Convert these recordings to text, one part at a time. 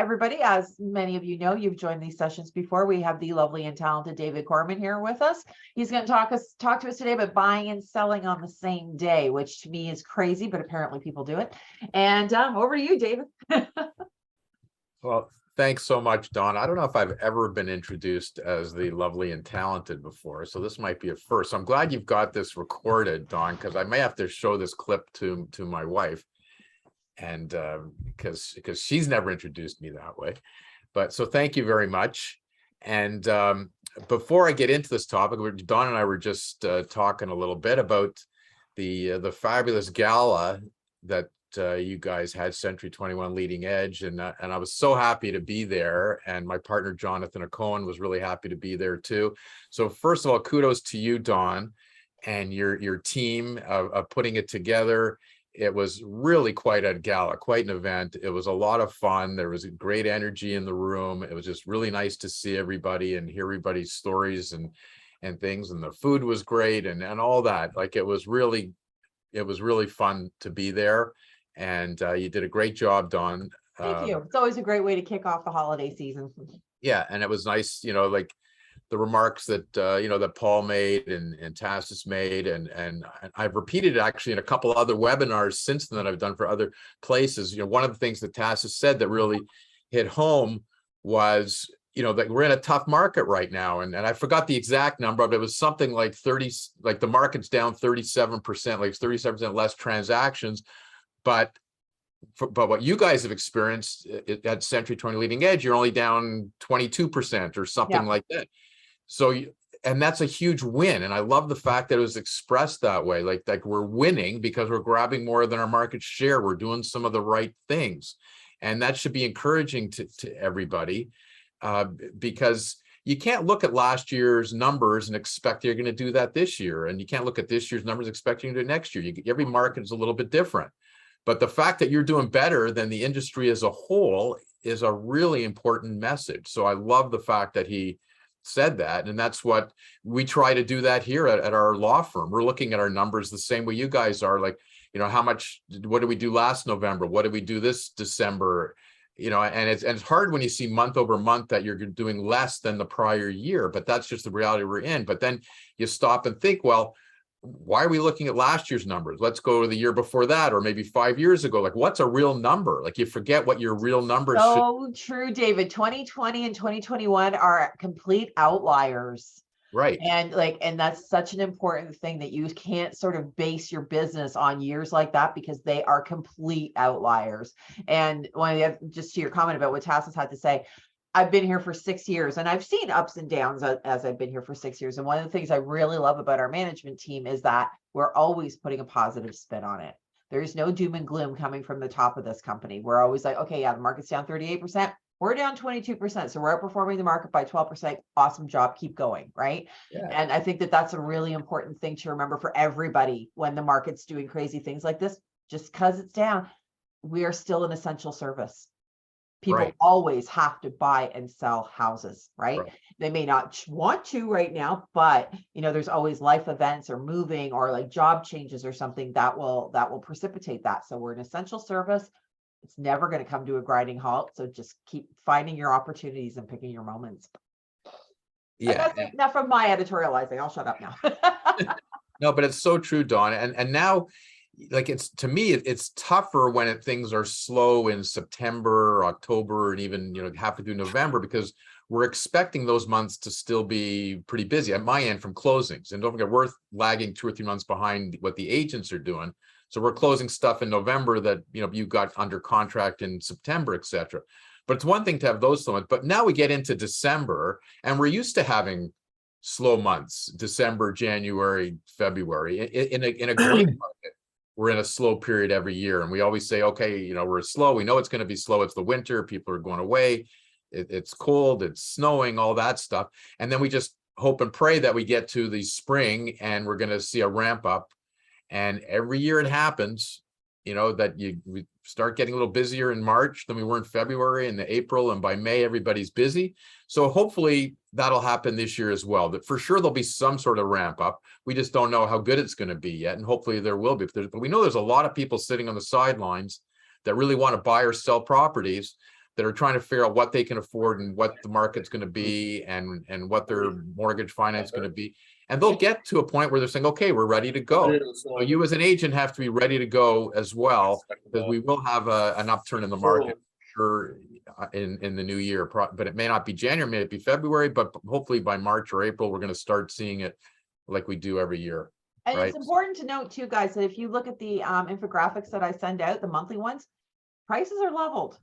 Everybody, as many of you know, you've joined these sessions before. We have the lovely and talented David Korman here with us. He's going to talk to us today about buying and selling on the same day, which to me is crazy, but apparently people do it. And over to you, David. Well, thanks so much, Dawn. I don't know if I've ever been introduced as the lovely and talented before, so this might be a first. I'm glad you've got this recorded, Dawn, because I may have to show this clip to my wife, and because she's never introduced me that way. But so thank you very much. And before I get into this topic, Dawn and I were just talking a little bit about the fabulous gala that you guys had, Century 21 Leading Edge, and I was so happy to be there, and my partner Jonathan Cohen was really happy to be there too. So first of all, kudos to you, Dawn, and your team of putting it together. It was really quite a gala, quite an event. It was a lot of fun. There was a great energy in the room. It was just really nice to see everybody and hear everybody's stories and things. And the food was great and all that. Like it was really fun to be there. And you did a great job, Dawn. Thank you. It's always a great way to kick off the holiday season. Yeah, and it was nice, like the remarks that that Paul made and Tassis made, and I've repeated it actually in a couple other webinars since then that I've done for other places. One of the things that Tassis said that really hit home was that we're in a tough market right now, and I forgot the exact number, but it was something like 30, like the market's down 37%, like 37% less transactions, but what you guys have experienced at Century 20 Leading Edge, you're only down 22% or something like that. So, and that's a huge win. And I love the fact that it was expressed that way, like we're winning because we're grabbing more than our market share. We're doing some of the right things. And that should be encouraging to everybody, because you can't look at last year's numbers and expect you're going to do that this year. And you can't look at this year's numbers expecting to do it next year. Every market is a little bit different. But the fact that you're doing better than the industry as a whole is a really important message. So I love the fact that he said that, and that's what we try to do that here at our law firm. We're looking at our numbers the same way you guys are, like, what did we do last November? What did we do this December? And it's hard when you see month over month that you're doing less than the prior year, but that's just the reality we're in. But then you stop and think, well, why are we looking at last year's numbers? Let's go to the year before that, or maybe 5 years ago. Like, what's a real number? Like, you forget what your real numbers should. So true, David. 2020 and 2021 are complete outliers. Right. And that's such an important thing, that you can't sort of base your business on years like that, because they are complete outliers. And just to your comment about what Tassis had to say, I've been here for 6 years, and I've seen ups and downs as I've been here for 6 years. And one of the things I really love about our management team is that we're always putting a positive spin on it. There's no doom and gloom coming from the top of this company. We're always like, okay, yeah, the market's down 38%. We're down 22%. So we're outperforming the market by 12%. Awesome job. Keep going. Right. Yeah. And I think that that's a really important thing to remember for everybody when the market's doing crazy things like this. Just because it's down, we are still an essential service. People always have to buy and sell houses, right? They may not want to right now, but there's always life events or moving or like job changes or something that will precipitate that. So we're an essential service. It's never going to come to a grinding halt. So just keep finding your opportunities and picking your moments. Yeah. That's enough of my editorializing. I'll shut up now. No, but it's so true, Dawn. And now, like, to me, it's tougher when things are slow in September or October, and even halfway through November, because we're expecting those months to still be pretty busy at my end from closings. And don't forget, we're lagging 2 or 3 months behind what the agents are doing. So we're closing stuff in November that you got under contract in September, etc. But it's one thing to have those slow months. But now we get into December, and we're used to having slow months: December, January, February. In a great market, we're in a slow period every year, and we always say, okay, we're slow. We know it's going to be slow. It's the winter. People are going away. It's cold. It's snowing. All that stuff. And then we just hope and pray that we get to the spring, and we're going to see a ramp up. And every year it happens, that we start getting a little busier in March than we were in February and April, and by May everybody's busy. So hopefully that'll happen this year as well. That for sure there'll be some sort of ramp up. We just don't know how good it's going to be yet, and hopefully there will be. But we know there's a lot of people sitting on the sidelines that really want to buy or sell properties that are trying to figure out what they can afford and what the market's going to be and what their mortgage finance is going to be. And they'll get to a point where they're saying, okay, we're ready to go. So you as an agent have to be ready to go as well, because we will have an upturn in the market sure in the new year, but it may not be January, it may be February, but hopefully by March or April, we're going to start seeing it like we do every year. And right? It's important to note too, guys, that if you look at the infographics that I send out, the monthly ones, prices are leveled.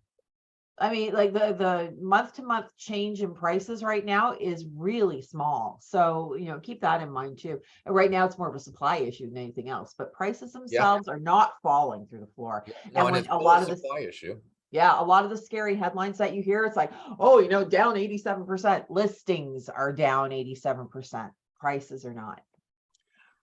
I mean, like the month to month change in prices right now is really small. So, you know, keep that in mind too. And right now it's more of a supply issue than anything else, but prices themselves are not falling through the floor. No, and when it's a lot of the supply issue. Yeah, a lot of the scary headlines that you hear, it's like, oh, you know, down 87%. Listings are down 87%. Prices are not.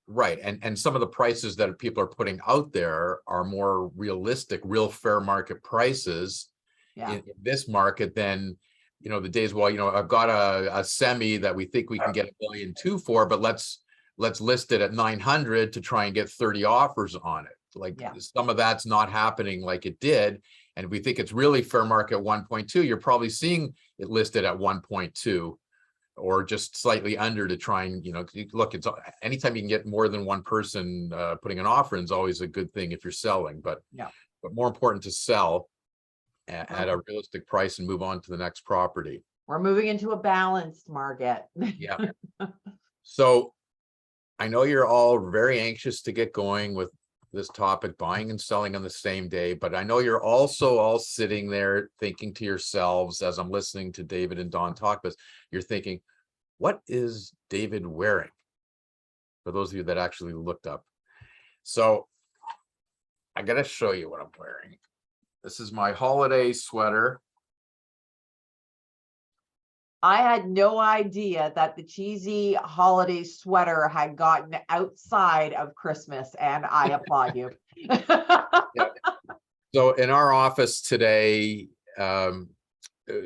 Right. And some of the prices that people are putting out there are more realistic, real fair market prices in this market than, you know, the days, well, you know, I've got a semi that we think we can get $1.2 million for, but let's list it at 900 to try and get 30 offers on it. Like some of that's not happening like it did. And if we think it's really fair market 1.2, you're probably seeing it listed at 1.2 or just slightly under to try and, you know, look, it's anytime you can get more than one person putting an offer in is always a good thing if you're selling, but more important to sell at a realistic price and move on to the next property. We're moving into a balanced market. Yeah. So I know you're all very anxious to get going with this topic, buying and selling on the same day, but I know you're also all sitting there thinking to yourselves, as I'm listening to David and Dawn talk this, you're thinking, what is David wearing? For those of you that actually looked up. So I got to show you what I'm wearing. This is my holiday sweater. I had no idea that the cheesy holiday sweater had gotten outside of Christmas, and I applaud you. So in our office today,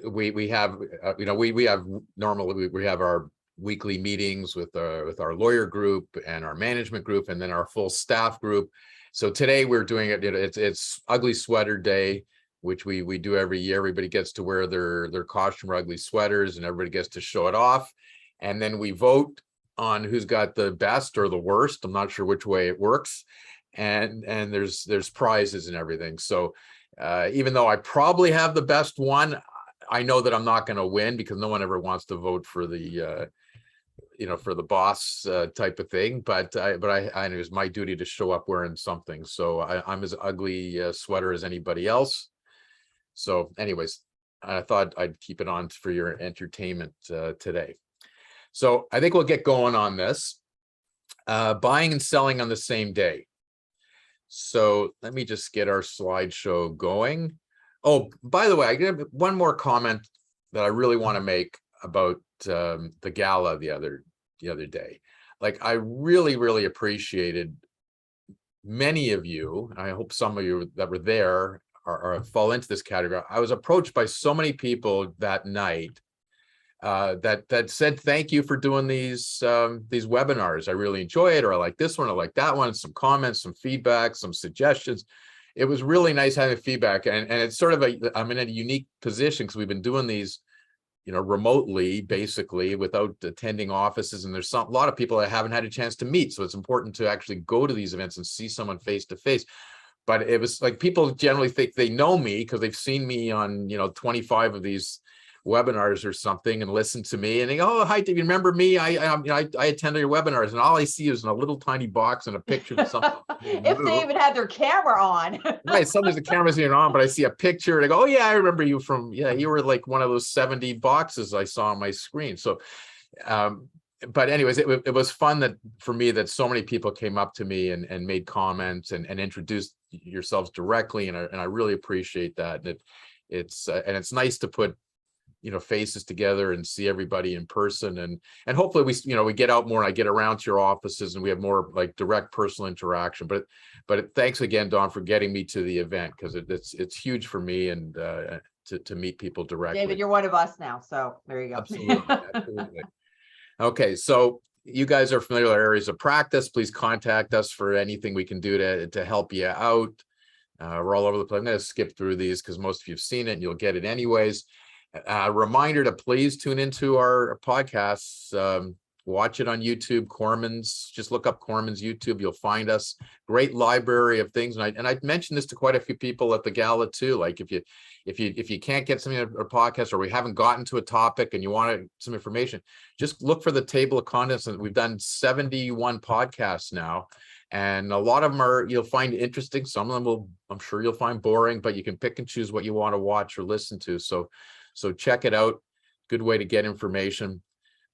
we have, you know, we have normally we have our weekly meetings with our lawyer group and our management group, and then our full staff group. So today we're doing it. It's Ugly Sweater Day, which we do every year. Everybody gets to wear their costume or ugly sweaters, and everybody gets to show it off. And then we vote on who's got the best or the worst. I'm not sure which way it works. And there's prizes and everything. So even though I probably have the best one, I know that I'm not going to win because no one ever wants to vote for the you know, for the boss type of thing. But it was my duty to show up wearing something. So I'm as ugly sweater as anybody else. So anyways, I thought I'd keep it on for your entertainment today. So I think we'll get going on this. Buying and selling on the same day. So let me just get our slideshow going. Oh, by the way, I have one more comment that I really want to make about the gala the other day. Like, I really appreciated many of you, and I hope some of you that were there or fall into this category. I was approached by so many people that night that said, thank you for doing these webinars. I really enjoy it, or I like this one, I like that one, some comments, some feedback, some suggestions. It was really nice having feedback. And it's sort of I'm in a unique position because we've been doing these, you know, remotely, basically, without attending offices. And there's a lot of people I haven't had a chance to meet. So it's important to actually go to these events and see someone face to face. But it was like, people generally think they know me because they've seen me on, you know, 25 of these webinars or something and listen to me and they go, oh, hi, do you remember me? I attended your webinars, and all I see is in a little tiny box and a picture of something. If they even had their camera on. Right, sometimes the camera's even on, but I see a picture and I go, oh yeah, I remember you from, yeah, you were like one of those 70 boxes I saw on my screen. So but anyways, it was fun that for me that so many people came up to me and made comments and introduced yourselves directly, and I really appreciate that. And it's nice to put, you know, faces together and see everybody in person, and hopefully we get out more and I get around to your offices and we have more like direct personal interaction. But thanks again, Dawn, for getting me to the event, because it's huge for me and to meet people directly. David, you're one of us now, so there you go. Absolutely. Okay, so you guys are familiar with our areas of practice. Please contact us for anything we can do to help you out. We're all over the place. I'm going to skip through these because most of you have seen it and you'll get it anyways. Reminder to please tune into our podcasts. Watch it on YouTube, Kormans. Just look up Kormans YouTube. You'll find us. Great library of things. And I mentioned this to quite a few people at the gala too. Like if you can't get something in a podcast, or we haven't gotten to a topic and you want some information, just look for the table of contents. And we've done 71 podcasts now. And a lot of them you'll find interesting. Some of them I'm sure you'll find boring, but you can pick and choose what you want to watch or listen to. So check it out. Good way to get information.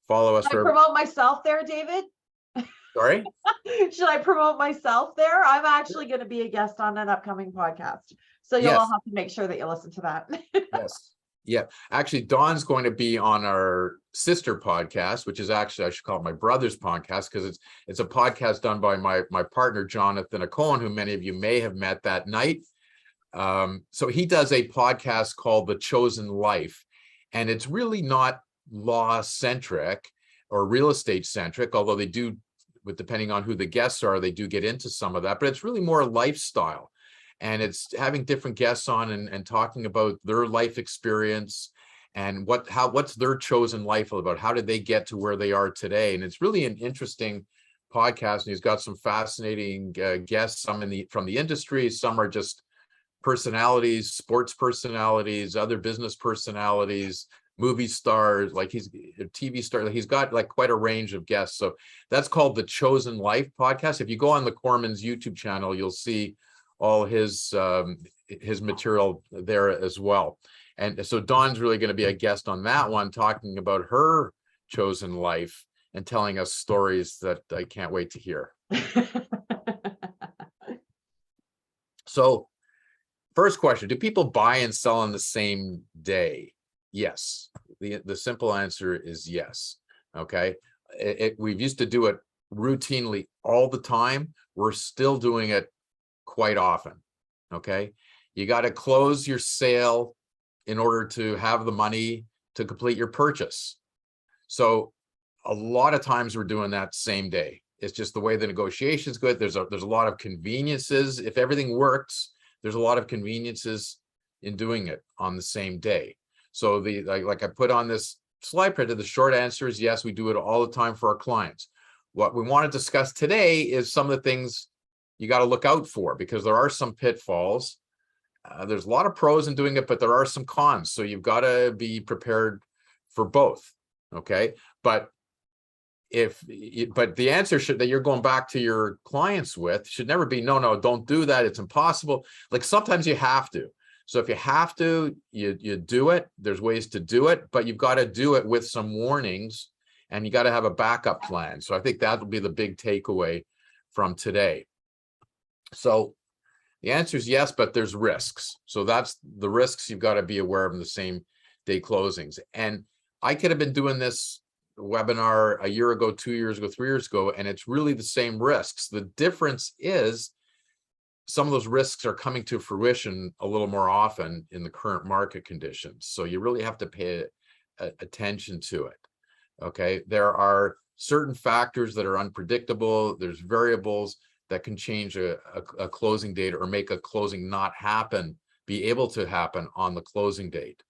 Follow us. Should I promote myself there, David? Sorry? Should I promote myself there? I'm actually going to be a guest on an upcoming podcast. So you'll all have to make sure that you listen to that. Yes. Yeah. Actually, Dawn's going to be on our sister podcast, which is actually, I should call it my brother's podcast, because it's a podcast done by my partner, Jonathan Cohen, who many of you may have met that night. So he does a podcast called The Chosen Life, and it's really not law centric or real estate centric, although they do, depending on who the guests are, they do get into some of that, but it's really more lifestyle. And it's having different guests on and talking about their life experience and what's their chosen life all about. How did they get to where they are today? And it's really an interesting podcast. And he's got some fascinating guests, some from the industry, some are just personalities, sports personalities, other business personalities, movie stars, like he's a TV star. He's got like quite a range of guests. So that's called The Chosen Life podcast. If you go on the Korman's YouTube channel, you'll see all his material there as well. And so Dawn's really going to be a guest on that one, talking about her chosen life and telling us stories that I can't wait to hear. So first question, do people buy and sell on the same day? Yes. The simple answer is yes. Okay. We've used to do it routinely all the time. We're still doing it quite often. Okay. You got to close your sale in order to have the money to complete your purchase. So a lot of times we're doing that same day. It's just the way the negotiation's good. There's a lot of conveniences. If everything works, there's a lot of conveniences in doing it on the same day. So like I put on this slide printed, the short answer is yes, we do it all the time for our clients. What we want to discuss today is some of the things you got to look out for, because there are some pitfalls. There's a lot of pros in doing it, but there are some cons. So you've got to be prepared for both. Okay. But the answer that you're going back to your clients with should never be, no, don't do that. It's impossible. Like sometimes you have to. So if you have to, you do it. There's ways to do it, but you've got to do it with some warnings, and you got to have a backup plan. So I think that will be the big takeaway from today. So the answer is yes, but there's risks. So that's the risks you've got to be aware of in the same day closings. And I could have been doing this webinar a year ago, 2 years ago, 3 years ago, and it's really the same risks. The difference is some of those risks are coming to fruition a little more often in the current market conditions. So you really have to pay attention to it. Okay. There are certain factors that are unpredictable. There's variables that can change a closing date or make a closing not happen, be able to happen on the closing date.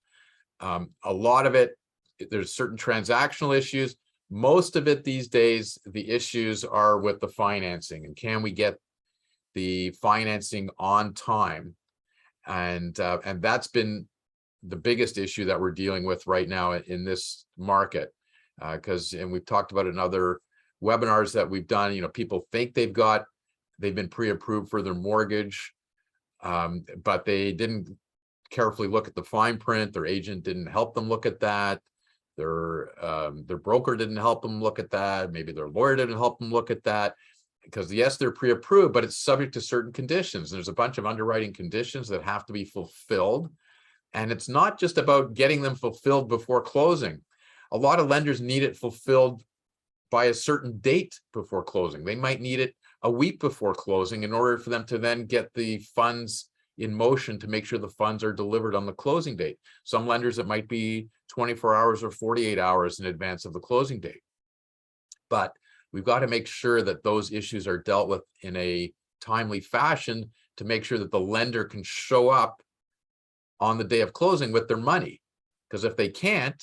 A lot of it, there's certain transactional issues. Most of it these days, the issues are with the financing, and can we get the financing on time? And that's been the biggest issue that we're dealing with right now in this market. And we've talked about it in other webinars that we've done. People think they've been pre-approved for their mortgage, but they didn't carefully look at the fine print. Their agent didn't help them look at that. Their broker didn't help them look at that. Maybe their lawyer didn't help them look at that. Because yes, they're pre-approved, but it's subject to certain conditions. There's a bunch of underwriting conditions that have to be fulfilled. And it's not just about getting them fulfilled before closing. A lot of lenders need it fulfilled by a certain date before closing. They might need it a week before closing in order for them to then get the funds in motion to make sure the funds are delivered on the closing date. Some lenders, it might be 24 hours or 48 hours in advance of the closing date. But we've got to make sure that those issues are dealt with in a timely fashion to make sure that the lender can show up on the day of closing with their money. Because if they can't,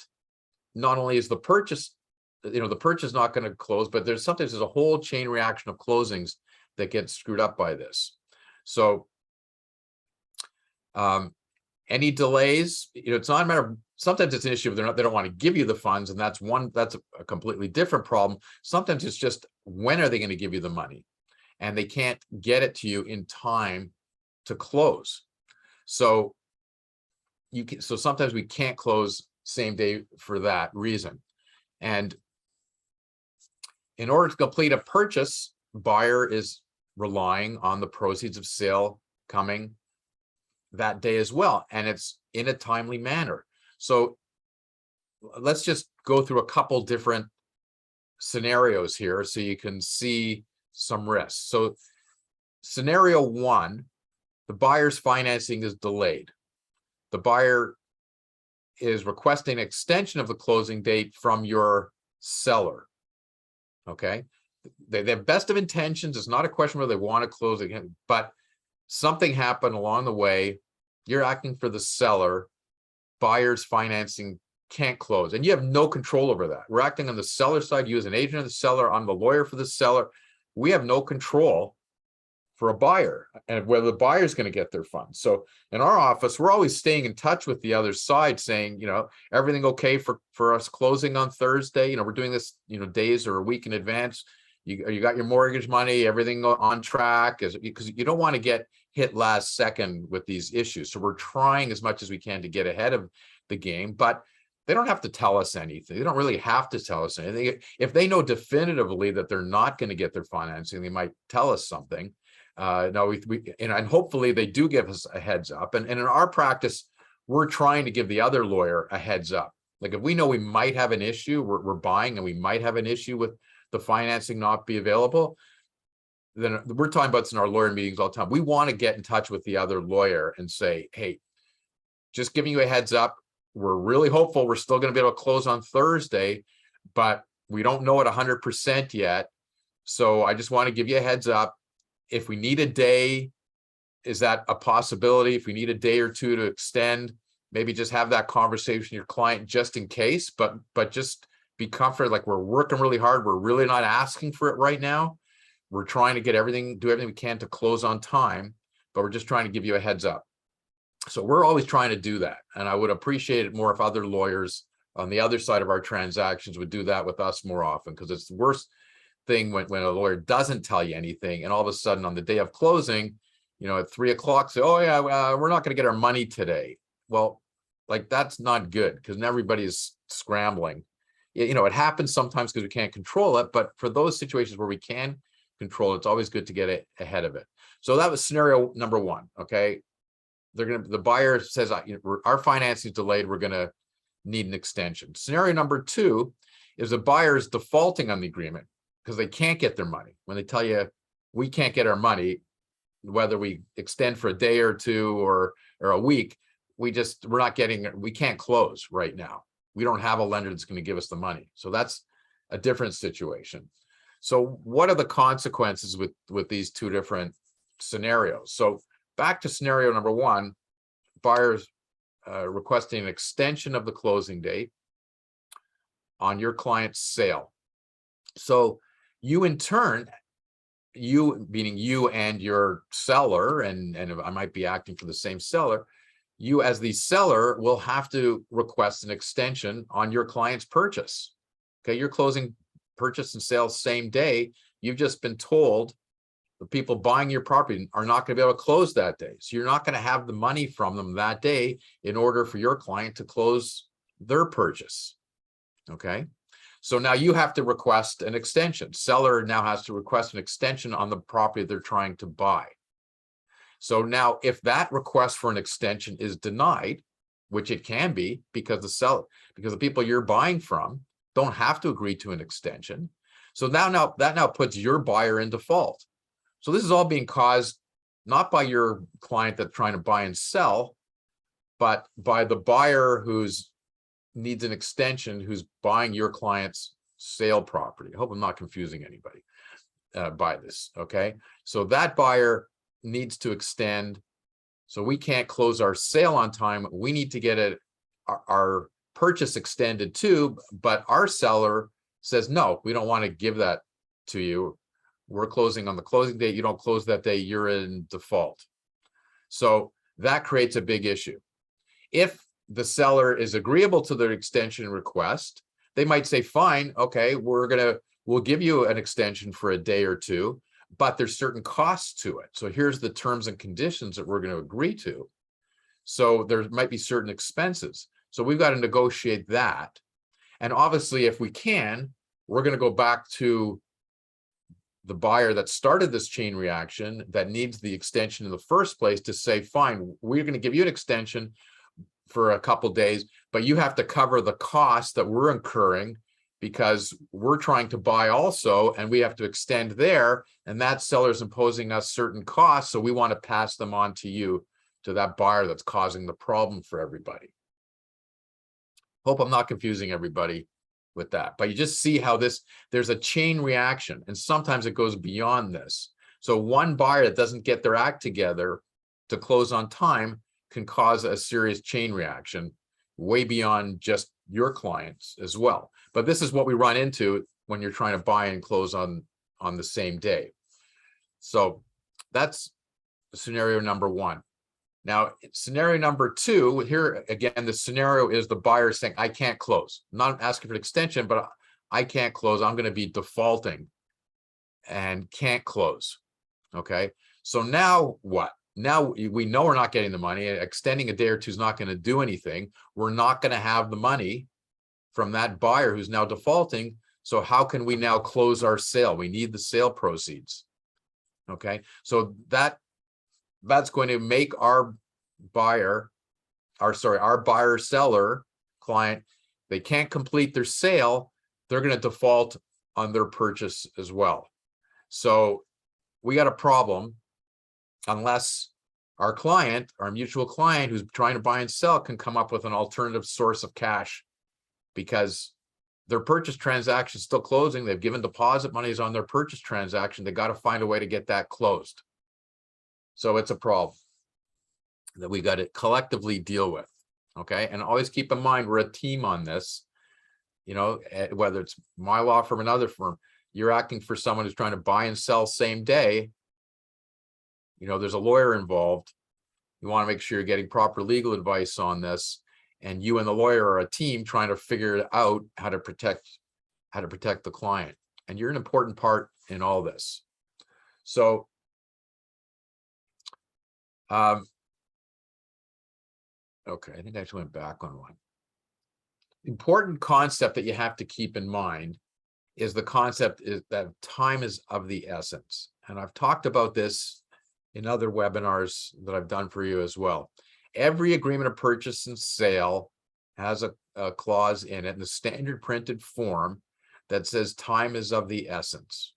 not only is the purchase, the purchase not going to close, but sometimes there's a whole chain reaction of closings that get screwed up by this. So any delays, it's not a matter of, sometimes it's an issue of they don't want to give you the funds, and that's a completely different problem. Sometimes it's just, when are they going to give you the money? And they can't get it to you in time to close. So sometimes we can't close same day for that reason. And in order to complete a purchase, buyer is relying on the proceeds of sale coming that day as well, and it's in a timely manner. So let's just go through a couple different scenarios here so you can see some risks. So scenario one, the buyer's financing is delayed. The buyer is requesting extension of the closing date from your seller. Okay, they have best of intentions. It's not a question whether they want to close again, but something happened along the way. You're acting for the seller. Buyer's financing can't close, and you have no control over that. We're acting on the seller side. You as an agent of the seller, I'm the lawyer for the seller. We have no control for a buyer and whether the buyer is going to get their funds. So in our office, we're always staying in touch with the other side, saying, everything okay for us closing on Thursday? We're doing this, days or a week in advance. You got your mortgage money, everything on track, because you don't want to get hit last second with these issues. So we're trying as much as we can to get ahead of the game, but they don't have to tell us anything. They don't really have to tell us anything. If they know definitively that they're not going to get their financing, they might tell us something. No, and hopefully they do give us a heads up. And in our practice, we're trying to give the other lawyer a heads up. Like if we know we might have an issue, we're buying and we might have an issue with the financing not be available, then we're talking about this in our lawyer meetings all the time. We want to get in touch with the other lawyer and say, hey, just giving you a heads up. We're really hopeful we're still going to be able to close on Thursday, but we don't know it 100% yet. So I just want to give you a heads up. If we need a day, is that a possibility? If we need a day or two to extend, maybe just have that conversation with your client just in case, but just be comforted, like we're working really hard. We're really not asking for it right now. We're trying to do everything we can to close on time, but we're just trying to give you a heads up. So we're always trying to do that. And I would appreciate it more if other lawyers on the other side of our transactions would do that with us more often, because it's the worst thing when a lawyer doesn't tell you anything, and all of a sudden on the day of closing, at 3 o'clock, say, oh yeah, we're not going to get our money today. Well, like that's not good, because everybody is scrambling. It happens sometimes because we can't control it, but for those situations where we can control it, it's always good to get it ahead of it. So that was scenario number one. Okay, the buyer says, our financing is delayed, we're going to need an extension. Scenario number two is the buyer is defaulting on the agreement because they can't get their money. When they tell you we can't get our money, whether we extend for a day or two or a week, we can't close right now. We don't have a lender that's going to give us the money. So that's a different situation. So what are the consequences with these two different scenarios? So back to scenario number one, buyers requesting an extension of the closing date on your client's sale. So you in turn, you meaning you and your seller, and I might be acting for the same seller, you as the seller will have to request an extension on your client's purchase. Okay, you're closing purchase and sale same day. You've just been told the people buying your property are not going to be able to close that day. So you're not going to have the money from them that day in order for your client to close their purchase. Okay, so now you have to request an extension. Seller now has to request an extension on the property they're trying to buy. So now if that request for an extension is denied, which it can be because the people you're buying from don't have to agree to an extension. So that puts your buyer in default. So this is all being caused not by your client that's trying to buy and sell, but by the buyer who's needs an extension, who's buying your client's sale property. I hope I'm not confusing anybody by this. Okay, so that buyer needs to extend. So we can't close our sale on time. We need to get our purchase extended too, but our seller says, no, we don't want to give that to you. We're closing on the closing date. You don't close that day, you're in default. So that creates a big issue. If the seller is agreeable to their extension request, they might say, fine, okay, we'll give you an extension for a day or two, but there's certain costs to it. So here's the terms and conditions that we're going to agree to. So there might be certain expenses. So we've got to negotiate that. And obviously, if we can, we're going to go back to the buyer that started this chain reaction that needs the extension in the first place to say, fine, we're going to give you an extension for a couple days, but you have to cover the cost that we're incurring because we're trying to buy also, and we have to extend there, and that seller's imposing us certain costs, so we want to pass them on to you, to that buyer that's causing the problem for everybody. Hope I'm not confusing everybody with that, but you just see how there's a chain reaction, and sometimes it goes beyond this. So one buyer that doesn't get their act together to close on time can cause a serious chain reaction way beyond just your clients as well. But this is what we run into when you're trying to buy and close on the same day. So that's scenario number one. Now, scenario number two, here again, the scenario is the buyer saying, I can't close. I'm not asking for an extension, but I can't close. I'm going to be defaulting and can't close. Okay. So now what? Now we know we're not getting the money. Extending a day or two is not going to do anything. We're not going to have the money from that buyer who's now defaulting. So how can we now close our sale? We need the sale proceeds. Okay. So that's going to make our buyer seller client, they can't complete their sale, they're going to default on their purchase as well. So we got a problem unless our client, our mutual client who's trying to buy and sell, can come up with an alternative source of cash, because their purchase transaction is still closing. They've given deposit monies on their purchase transaction. They got to find a way to get that closed. So it's a problem that we got to collectively deal with. Okay. And always keep in mind, we're a team on this. You know, whether it's my law firm, another firm, you're acting for someone who's trying to buy and sell same day. You know, there's a lawyer involved. You want to make sure you're getting proper legal advice on this. And you and the lawyer are a team trying to figure out how to protect the client. And you're an important part in all this. So, okay, I think I actually went back on one. Important concept that you have to keep in mind is the concept is that time is of the essence. And I've talked about this in other webinars that I've done for you as well. Every agreement of purchase and sale has a clause in it in the standard printed form that says time is of the essence.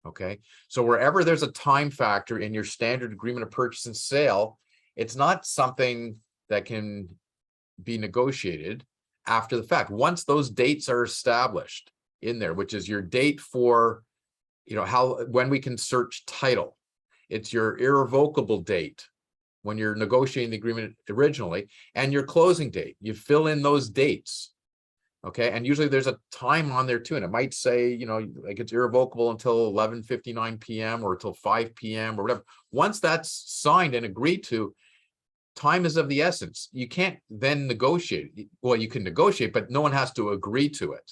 Okay, so wherever there's a time factor in your standard agreement of purchase and sale, it's not something that can be negotiated after the fact. Once those dates are established in there, which is your date for, you know, when we can search title, it's your irrevocable date when you're negotiating the agreement originally, and your closing date. You fill in those dates. Okay, and usually there's a time on there too, and it might say, you know, like it's irrevocable until 11:59 p.m. or until 5 p.m. or whatever. Once that's signed and agreed to, time is of the essence. You can't then negotiate. Well, you can negotiate, but no one has to agree to it.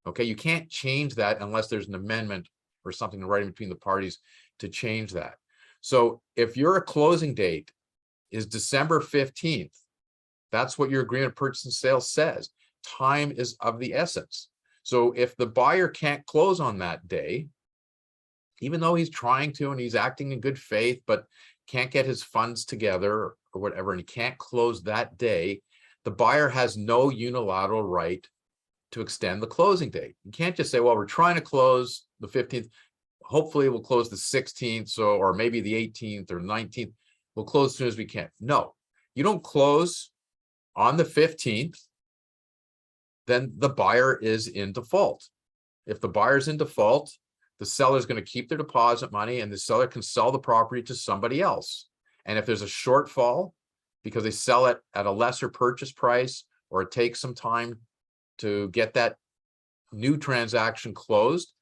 Okay, you can't change that unless there's an amendment or something in writing between the parties to change that. So if your closing date is December 15th, that's what your agreement of purchase and sale says. Time is of the essence. So if the buyer can't close on that day, even though he's trying to and he's acting in good faith, but can't get his funds together or whatever, and he can't close that day, the buyer has no unilateral right to extend the closing date. You can't just say, well, we're trying to close the 15th. Hopefully we'll close the 16th, so, or maybe the 18th or 19th. We'll close as soon as we can. No, you don't close on the 15th, then the buyer is in default. If the buyer's in default, the seller's going to keep their deposit money and the seller can sell the property to somebody else. And if there's a shortfall because they sell it at a lesser purchase price, or it takes some time to get that new transaction closed,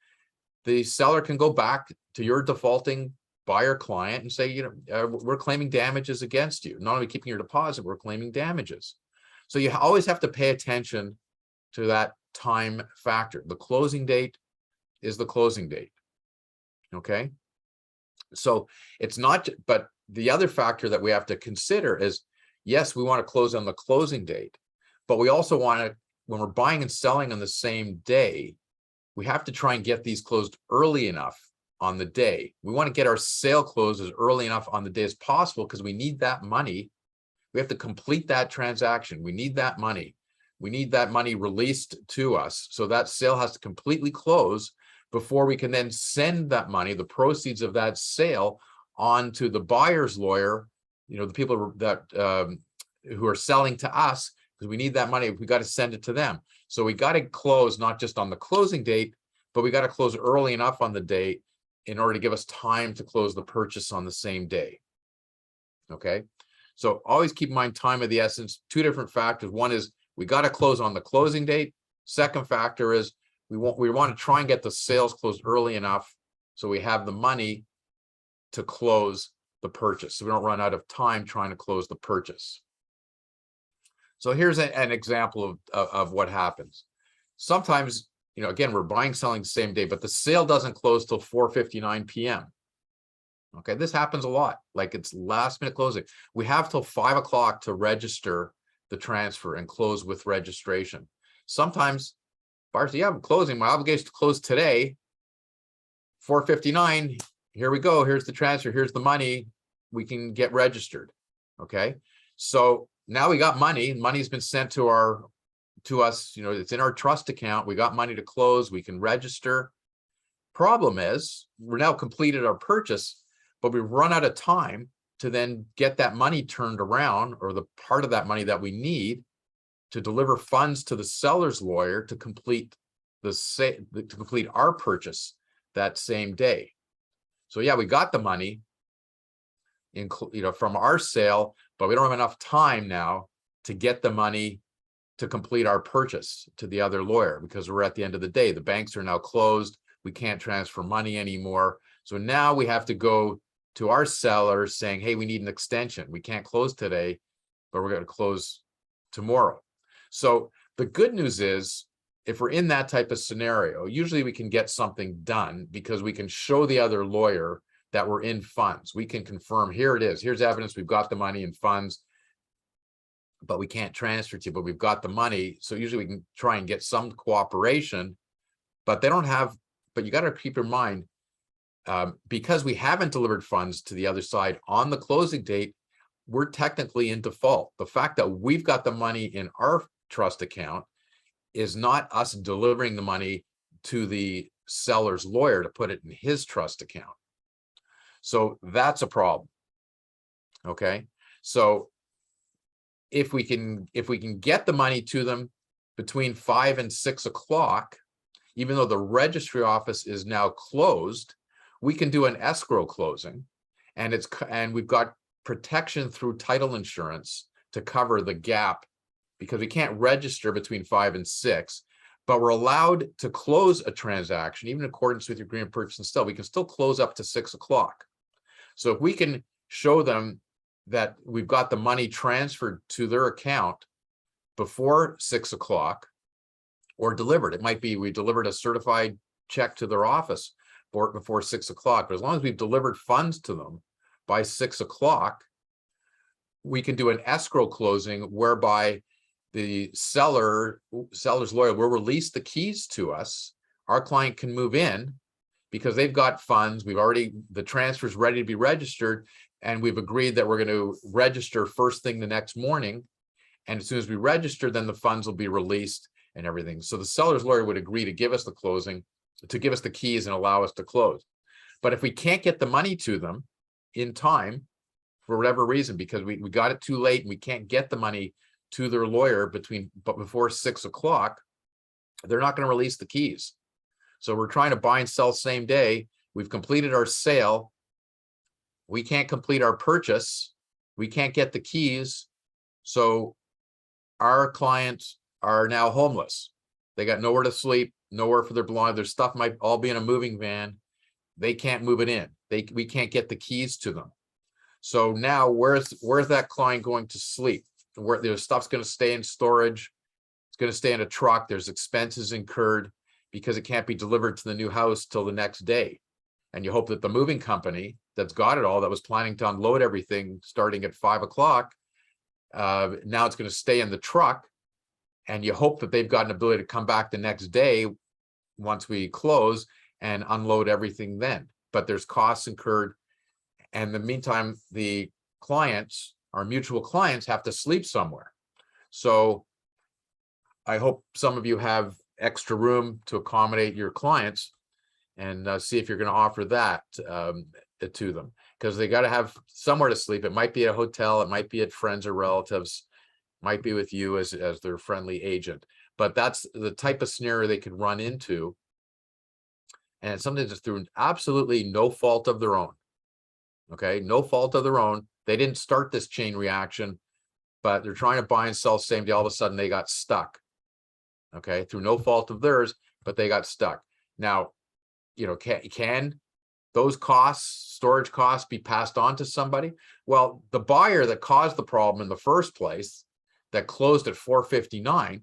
the seller can go back to your defaulting buyer client and say, you know, we're claiming damages against you. Not only keeping your deposit, we're claiming damages. So you always have to pay attention to that time factor. The closing date is the closing date. Okay. So it's not, but the other factor that we have to consider is, yes, we want to close on the closing date, but we also want to, when we're buying and selling on the same day, we have to try and get these closed early enough on the day. We want to get our sale closed as early enough on the day as possible because we need that money. We have to complete that transaction. We need that money. We need that money released to us. So that sale has to completely close before we can then send that money, the proceeds of that sale, on to the buyer's lawyer, you know, the people that who are selling to us, because we need that money. We got to send it to them. So we got to close not just on the closing date, but we got to close early enough on the date in order to give us time to close the purchase on the same day. Okay. So always keep in mind time of the essence. Two different factors. One is we got to close on the closing date. Second factor is we want to try and get the sales closed early enough so we have the money to close the purchase, so we don't run out of time trying to close the purchase. So here's an example of what happens. Sometimes, you know, again, we're buying, selling the same day, but the sale doesn't close till 4:59 p.m. Okay, this happens a lot. Like, it's last minute closing. We have till 5 o'clock to register the transfer and close with registration. Sometimes buyers say, yeah, I'm closing. My obligation is to close today. 4:59. Here we go. Here's the transfer. Here's the money. We can get registered. Okay. So now we got money. Money's been sent to us. You know, it's in our trust account. We got money to close. We can register. Problem is, we're now completed our purchase, but we've run out of time to then get that money turned around, or the part of that money that we need to deliver funds to the seller's lawyer to complete our purchase that same day. So yeah, we got the money from our sale, but we don't have enough time now to get the money to complete our purchase to the other lawyer, because we're at the end of the day. The banks are now closed. We can't transfer money anymore. So now we have to go to our seller saying, hey, we need an extension. We can't close today, but we're going to close tomorrow. So the good news is, if we're in that type of scenario, usually we can get something done because we can show the other lawyer that we're in funds. We can confirm, here it is. Here's evidence. We've got the money in funds, but we can't transfer to you, but we've got the money. So usually we can try and get some cooperation, but they don't have, but you got to keep in mind, because we haven't delivered funds to the other side on the closing date, we're technically in default. The fact that we've got the money in our trust account is not us delivering the money to the seller's lawyer to put it in his trust account. So that's a problem. Okay. So if we can get the money to them between 5 and 6 o'clock, even though the registry office is now closed, we can do an escrow closing, and we've got protection through title insurance to cover the gap, because we can't register between 5 and 6, but we're allowed to close a transaction, even in accordance with your agreement purchase and sale. We can still close up to 6 o'clock. So if we can show them that we've got the money transferred to their account before 6 o'clock, or delivered, it might be we delivered a certified check to their office before 6 o'clock, but as long as we've delivered funds to them by 6 o'clock, we can do an escrow closing whereby the seller's lawyer will release the keys to us. Our client can move in because they've got funds. The transfer's ready to be registered, and we've agreed that we're going to register first thing the next morning. And as soon as we register, then the funds will be released and everything. So the seller's lawyer would agree to give us the closing, to give us the keys and allow us to close. But if we can't get the money to them in time, for whatever reason, because we got it too late and we can't get the money to their lawyer before 6 o'clock, they're not going to release the keys. So we're trying to buy and sell same day. We've completed our sale. We can't complete our purchase. We can't get the keys. So our clients are now homeless. They got nowhere to sleep, nowhere for their belongings. Their stuff might all be in a moving van. They can't move it in. We can't get the keys to them. So now where's that client going to sleep? Where their stuff's going to stay in storage. It's going to stay in a truck. There's expenses incurred because it can't be delivered to the new house till the next day. And you hope that the moving company that's got it all, that was planning to unload everything starting at 5 o'clock, now it's going to stay in the truck. And you hope that they've got an ability to come back the next day once we close and unload everything then. But there's costs incurred. And in the meantime, the clients, our mutual clients, have to sleep somewhere. So I hope some of you have extra room to accommodate your clients, and see if you're going to offer that to them, because they got to have somewhere to sleep. It might be at a hotel, it might be at friends or relatives, might be with you as their friendly agent. But that's the type of scenario they could run into, and it's something that's through absolutely no fault of their own. Okay, no fault of their own. They didn't start this chain reaction, but they're trying to buy and sell same day. All of a sudden they got stuck. Okay, through no fault of theirs, but they got stuck. Now, you know, can those costs, storage costs, be passed on to somebody? Well, the buyer that caused the problem in the first place, that closed at 4:59,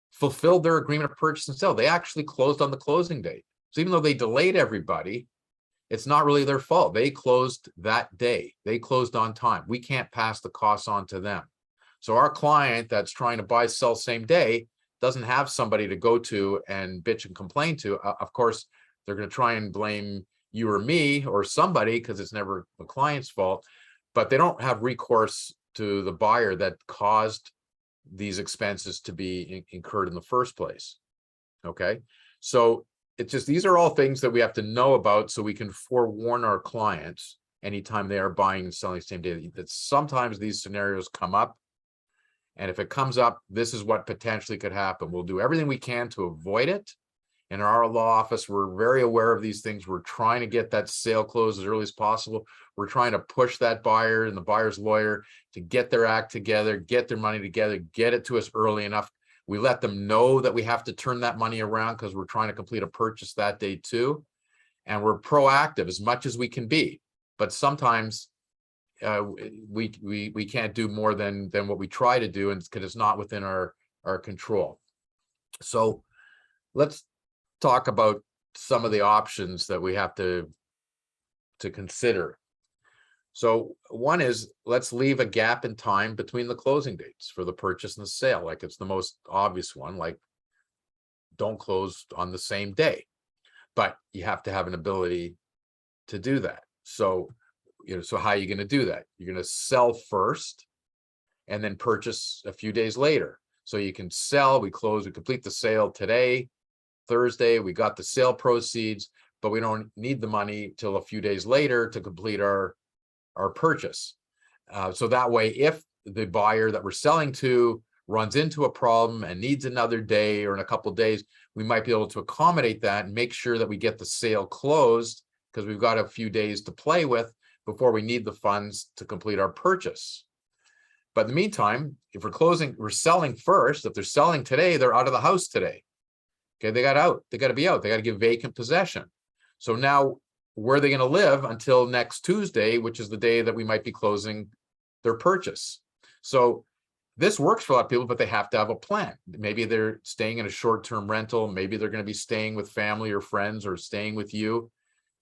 fulfilled their agreement of purchase and sale. They actually closed on the closing date. So even though they delayed everybody, it's not really their fault. They closed that day. They closed on time. We can't pass the costs on to them. So our client that's trying to buy, sell same day doesn't have somebody to go to and bitch and complain to. Of course, they're going to try and blame you or me or somebody, because it's never the client's fault, but they don't have recourse to the buyer that caused these expenses to be incurred in the first place. Okay, so it's just, these are all things that we have to know about so we can forewarn our clients anytime they are buying and selling same day, that sometimes these scenarios come up. And if it comes up, this is what potentially could happen. We'll do everything we can to avoid it. In our law office, we're very aware of these things. We're trying to get that sale closed as early as possible. We're trying to push that buyer and the buyer's lawyer to get their act together, get their money together, get it to us early enough. We let them know that we have to turn that money around because we're trying to complete a purchase that day too. And we're proactive as much as we can be. But sometimes we can't do more than what we try to do, and because it's not within our control. So let's talk about some of the options that we have to consider. So one is, let's leave a gap in time between the closing dates for the purchase and the sale. Like, it's the most obvious one, like don't close on the same day, but you have to have an ability to do that. So, you know, so how are you going to do that? You're going to sell first and then purchase a few days later. So you can sell, we complete the sale today, Thursday, we got the sale proceeds, but we don't need the money till a few days later to complete our purchase. So that way, if the buyer that we're selling to runs into a problem and needs another day or in a couple of days, we might be able to accommodate that and make sure that we get the sale closed, because we've got a few days to play with before we need the funds to complete our purchase. But in the meantime, if we're selling first. If they're selling today, they're out of the house today. Okay, they got out, they got to be out, they got to give vacant possession. So now, where are they going to live until next Tuesday, which is the day that we might be closing their purchase? So this works for a lot of people, but they have to have a plan. Maybe they're staying in a short-term rental. Maybe they're going to be staying with family or friends, or staying with you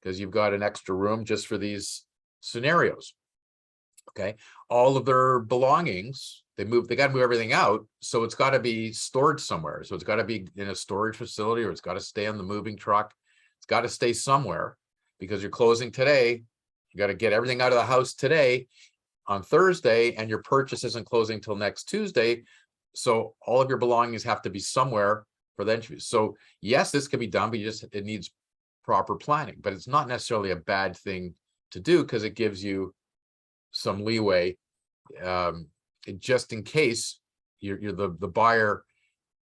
because you've got an extra room just for these scenarios. Okay, all of their belongings, they got to move everything out, so it's got to be stored somewhere. So it's got to be in a storage facility, or it's got to stay on the moving truck. It's got to stay somewhere, because you're closing today. You got to get everything out of the house today on Thursday, and your purchase isn't closing till next Tuesday. So all of your belongings have to be somewhere for the entry. So yes, this can be done, but it needs proper planning. But it's not necessarily a bad thing to do, because it gives you some leeway, just in case you're the buyer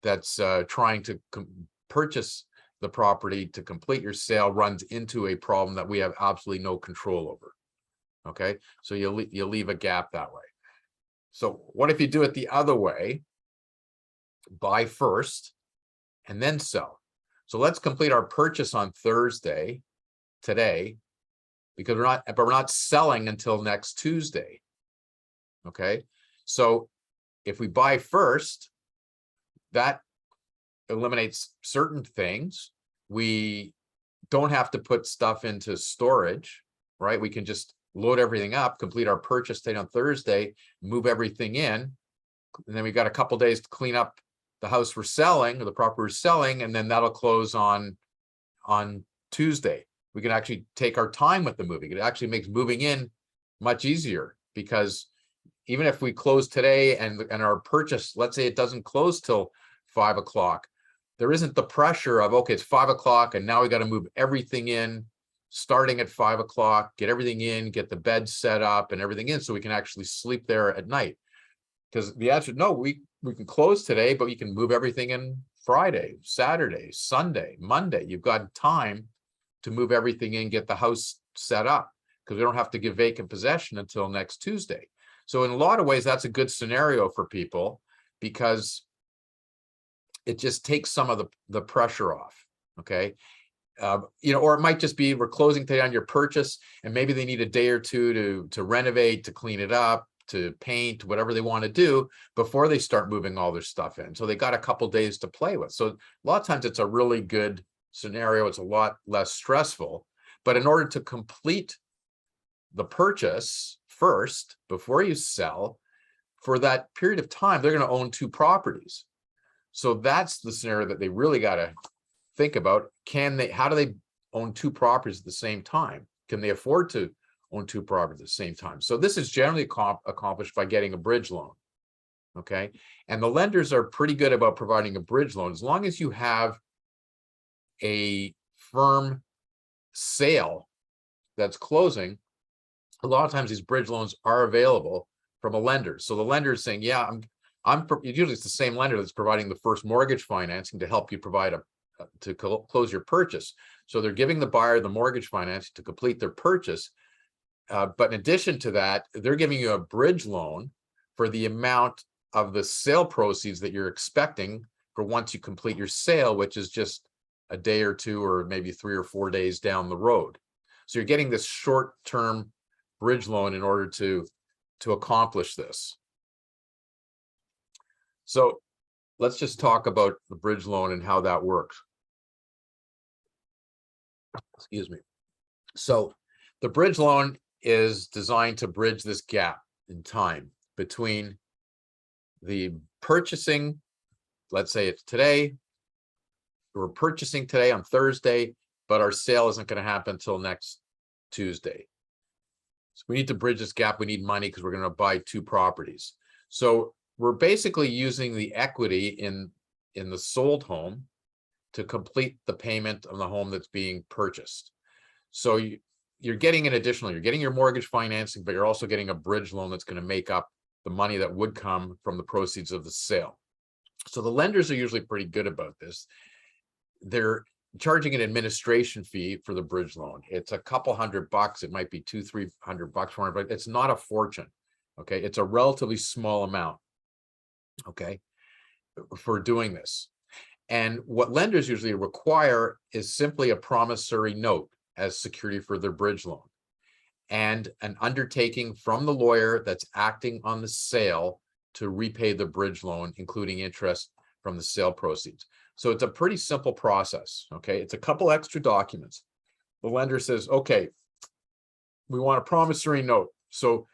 that's trying to purchase the property to complete your sale runs into a problem that we have absolutely no control over. Okay, so you leave a gap that way. So what if you do it the other way? Buy first and then sell. So let's complete our purchase on Thursday, today, because we're not selling until next Tuesday. Okay, so if we buy first, that eliminates certain things. We don't have to put stuff into storage, right? We can just load everything up, complete our purchase today on Thursday, move everything in, and then we got a couple days to clean up the house we're selling, or the property we're selling, and then that'll close on Tuesday. We can actually take our time with the moving. It actually makes moving in much easier, because even if we close today and our purchase, let's say it doesn't close till 5 o'clock, there isn't the pressure of, okay, it's 5 o'clock and now we got to move everything in starting at 5 o'clock, get everything in, get the bed set up and everything in, so we can actually sleep there at night. Because the answer, no, we can close today, but we can move everything in Friday, Saturday, Sunday, Monday. You've got time to move everything in, get the house set up, because we don't have to give vacant possession until next Tuesday. So in a lot of ways, that's a good scenario for people, because it just takes some of the pressure off. Okay. You know, or it might just be we're closing today on your purchase, and maybe they need a day or two to renovate, to clean it up, to paint, whatever they want to do before they start moving all their stuff in. So they got a couple days to play with. So a lot of times it's a really good scenario. It's a lot less stressful. But in order to complete the purchase first, before you sell, for that period of time, they're going to own 2 properties. So that's the scenario that they really got to think about. How do they own 2 properties at the same time? Can they afford to own 2 properties at the same time? So this is generally accomplished by getting a bridge loan. Okay. And the lenders are pretty good about providing a bridge loan, as long as you have a firm sale that's closing. A lot of times these bridge loans are available from a lender. So the lender is saying, yeah, usually it's the same lender that's providing the first mortgage financing to help you provide to close your purchase. So they're giving the buyer the mortgage financing to complete their purchase. But in addition to that, they're giving you a bridge loan for the amount of the sale proceeds that you're expecting for once you complete your sale, which is just a day or 2, or maybe 3 or 4 days down the road. So you're getting this short-term bridge loan in order to accomplish this. So let's just talk about the bridge loan and how that works. Excuse me. So the bridge loan is designed to bridge this gap in time between the purchasing. Let's say it's today, we're purchasing today on Thursday, but our sale isn't going to happen until next Tuesday. So we need to bridge this gap. We need money because we're going to buy 2 properties. So we're basically using the equity in the sold home to complete the payment of the home that's being purchased. So you're getting an additional, you're getting your mortgage financing, but you're also getting a bridge loan that's going to make up the money that would come from the proceeds of the sale. So the lenders are usually pretty good about this. They're charging an administration fee for the bridge loan. It's a couple $100. It might be $200-300 for it, but it's not a fortune. Okay, it's a relatively small amount. Okay, for doing this. And what lenders usually require is simply a promissory note as security for their bridge loan, and an undertaking from the lawyer that's acting on the sale to repay the bridge loan, including interest from the sale proceeds. So it's a pretty simple process. Okay, it's a couple extra documents. The lender says, okay, we want a promissory note. So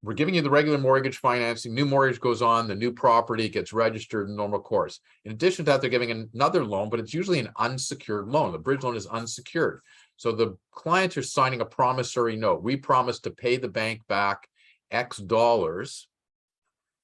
we're giving you the regular mortgage financing, new mortgage goes on, the new property gets registered in normal course. In addition to that, they're giving another loan, but it's usually an unsecured loan. The bridge loan is unsecured. So the clients are signing a promissory note. We promise to pay the bank back X dollars.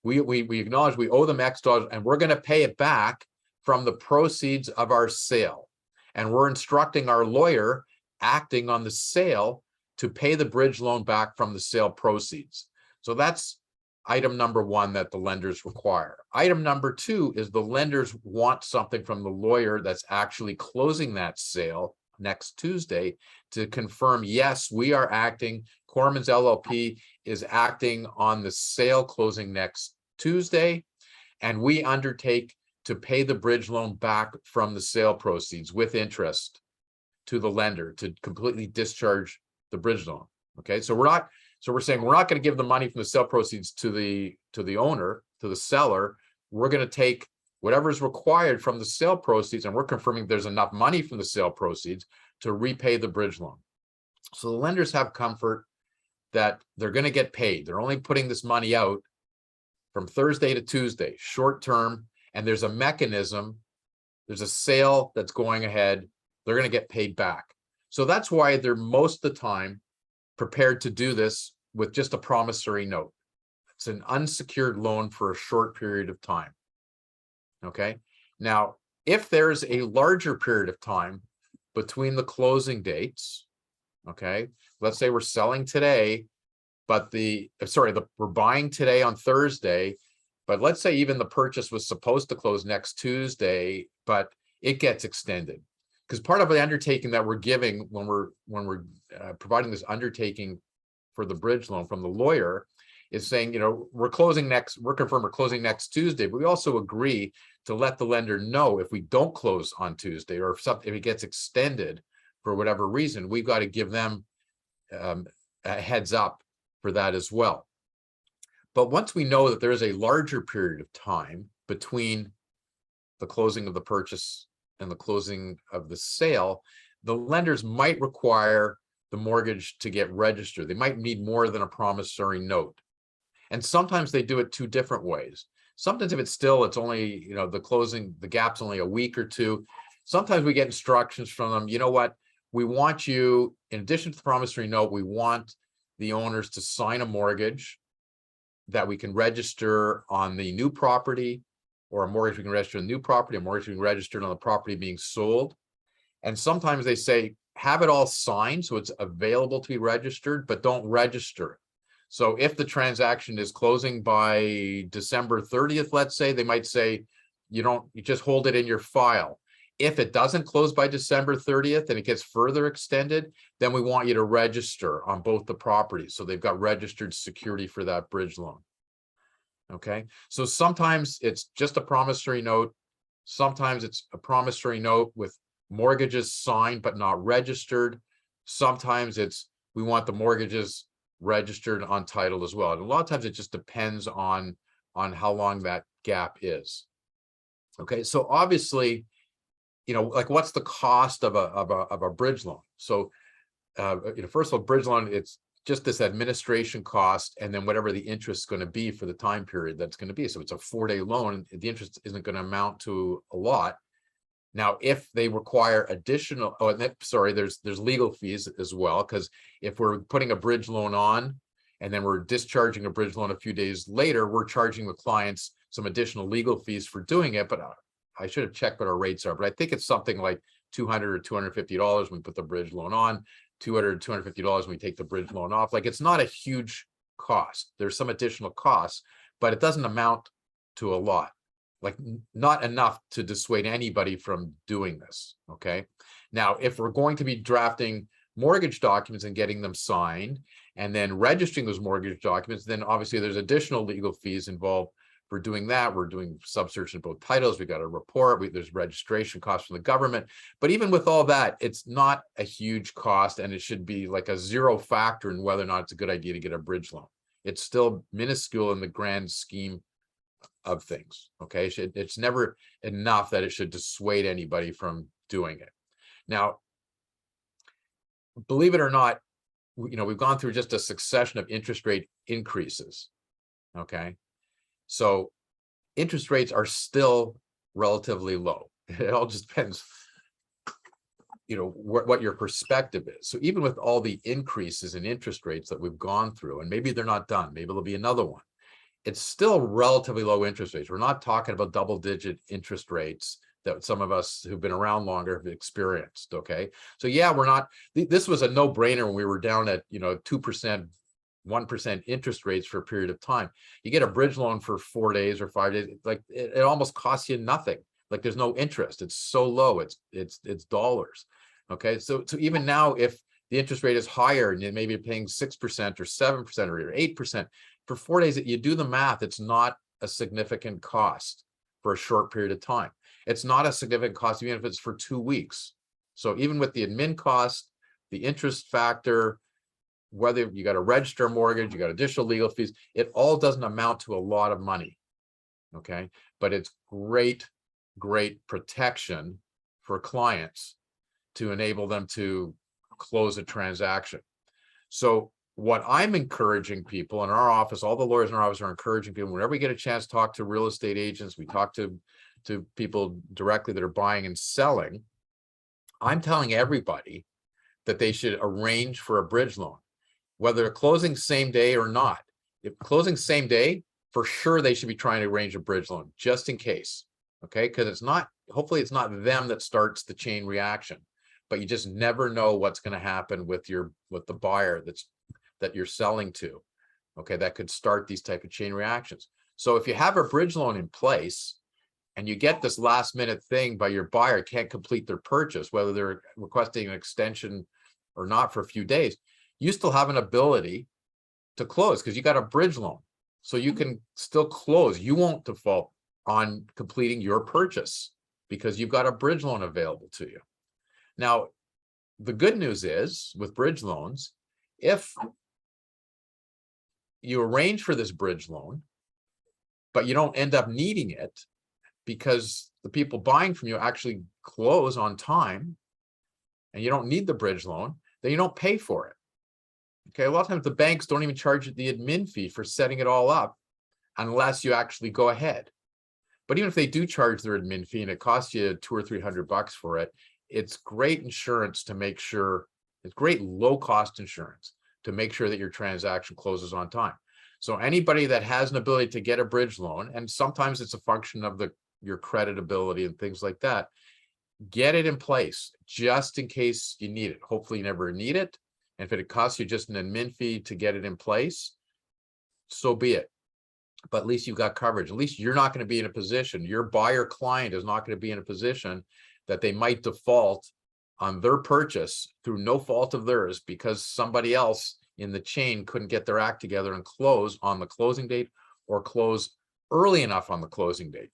We acknowledge we owe them X dollars, and we're going to pay it back from the proceeds of our sale. And we're instructing our lawyer acting on the sale to pay the bridge loan back from the sale proceeds. So that's item number one that the lenders require. Item number two is the lenders want something from the lawyer that's actually closing that sale next Tuesday to confirm, yes, we are acting, Kormans LLP is acting on the sale closing next Tuesday, and we undertake to pay the bridge loan back from the sale proceeds with interest to the lender to completely discharge the bridge loan. Okay, so we're saying we're not going to give the money from the sale proceeds to the owner, to the seller. We're going to take whatever is required from the sale proceeds, and we're confirming there's enough money from the sale proceeds to repay the bridge loan. So the lenders have comfort that they're going to get paid. They're only putting this money out from Thursday to Tuesday, short term, and there's a mechanism, there's a sale that's going ahead, they're going to get paid back. So that's why they're most of the time prepared to do this with just a promissory note. It's an unsecured loan for a short period of time. Okay. Now, if there's a larger period of time between the closing dates, okay, let's say we're selling today, but we're buying today on Thursday, but let's say even the purchase was supposed to close next Tuesday, but it gets extended. Because part of the undertaking that we're giving when we're providing this undertaking for the bridge loan from the lawyer is saying, we're confirming we're closing next Tuesday, but we also agree to let the lender know if we don't close on Tuesday, or if it gets extended for whatever reason, we've got to give them a heads up for that as well. But once we know that there is a larger period of time between the closing of the purchase and the closing of the sale, the lenders might require the mortgage to get registered. They might need more than a promissory note. And sometimes they do it two different ways. Sometimes if it's only, the gap's only a week or two. Sometimes we get instructions from them, you know what, we want you, in addition to the promissory note, we want the owners to sign a mortgage that we can register on the new property, or a mortgage we can register on the new property, a mortgage we can register on the property being sold. And sometimes they say, have it all signed so it's available to be registered, but don't register it. So if the transaction is closing by December 30th, let's say, they might say, you just hold it in your file. If it doesn't close by December 30th and it gets further extended, then we want you to register on both the properties. So they've got registered security for that bridge loan. Okay, so sometimes it's just a promissory note. Sometimes it's a promissory note with mortgages signed but not registered. Sometimes we want the mortgages registered on title as well. And a lot of times it just depends on how long that gap is. Okay, so obviously, like what's the cost of a bridge loan? So, first of all, bridge loan, it's just this administration cost, and then whatever the interest is going to be for the time period that's going to be. So it's a 4-day loan, the interest isn't going to amount to a lot. Now, if they require additional, there's legal fees as well, because if we're putting a bridge loan on and then we're discharging a bridge loan a few days later, we're charging the clients some additional legal fees for doing it. But I should have checked what our rates are, but I think it's something like $200 or $250 when we put the bridge loan on, $200, $250 when we take the bridge loan off. Like, it's not a huge cost. There's some additional costs, but it doesn't amount to a lot, like not enough to dissuade anybody from doing this. Okay. Now, if we're going to be drafting mortgage documents and getting them signed and then registering those mortgage documents, then obviously there's additional legal fees involved for doing that. We're doing subsearch in both titles. We got a report. There's registration costs from the government. But even with all that, it's not a huge cost, and it should be like a zero factor in whether or not it's a good idea to get a bridge loan. It's still minuscule in the grand scheme of things. Okay, it's never enough that it should dissuade anybody from doing it. Now, believe it or not, we've gone through just a succession of interest rate increases. Okay. So interest rates are still relatively low. It all just depends, what your perspective is. So even with all the increases in interest rates that we've gone through, and maybe they're not done, maybe there'll be another one, it's still relatively low interest rates. We're not talking about double-digit interest rates that some of us who've been around longer have experienced. Okay. So yeah, this was a no-brainer when we were down at, 2% 1% interest rates for a period of time. You get a bridge loan for 4 days or 5 days, like it almost costs you nothing. Like there's no interest. It's so low. It's dollars. Okay. So even now, if the interest rate is higher and you maybe you're paying 6% or 7% or 8% for 4 days, you do the math, it's not a significant cost for a short period of time. It's not a significant cost even if it's for 2 weeks. So even with the admin cost, the interest factor, whether you got to register a mortgage, you got additional legal fees, it all doesn't amount to a lot of money. Okay. But it's great protection for clients to enable them to close a transaction. So what I'm encouraging people in our office, all the lawyers in our office are encouraging people, whenever we get a chance to talk to real estate agents, we talk to people directly that are buying and selling, I'm telling everybody that they should arrange for a bridge loan, whether they're closing same day or not. If closing same day, for sure they should be trying to arrange a bridge loan just in case. Okay, because it's not, hopefully it's not them that starts the chain reaction, but you just never know what's going to happen with the buyer that you're selling to. Okay, that could start these type of chain reactions. So if you have a bridge loan in place and you get this last minute thing by your buyer can't complete their purchase, whether they're requesting an extension or not for a few days, you still have an ability to close because you got a bridge loan. So you can still close. You won't default on completing your purchase because you've got a bridge loan available to you. Now, the good news is with bridge loans, if you arrange for this bridge loan, but you don't end up needing it because the people buying from you actually close on time and you don't need the bridge loan, then you don't pay for it. Okay, a lot of times the banks don't even charge you the admin fee for setting it all up unless you actually go ahead. But even if they do charge their admin fee and it costs you $200 or $300 for it, it's great insurance to make sure, it's great low cost insurance to make sure that your transaction closes on time. So anybody that has an ability to get a bridge loan, and sometimes it's a function of your credit ability and things like that, get it in place just in case you need it. Hopefully you never need it. And if it costs you just an admin fee to get it in place, so be it. But at least you've got coverage. At least you're not going to be in a position, your buyer client is not going to be in a position that they might default on their purchase through no fault of theirs because somebody else in the chain couldn't get their act together and close on the closing date or close early enough on the closing date.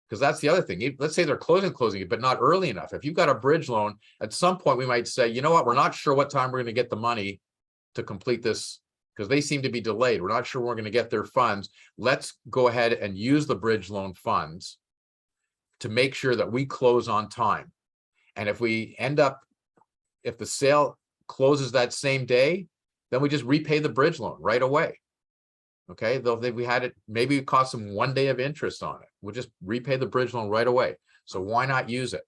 Because that's the other thing. Let's say they're closing, but not early enough. If you've got a bridge loan, at some point we might say, you know what, we're not sure what time we're going to get the money to complete this because they seem to be delayed. We're not sure we're going to get their funds. Let's go ahead and use the bridge loan funds to make sure that we close on time. And if we end up, if the sale closes that same day, then we just repay the bridge loan right away. Okay, though we had it, maybe it cost them 1 day of interest on it. We'll just repay the bridge loan right away. So why not use it?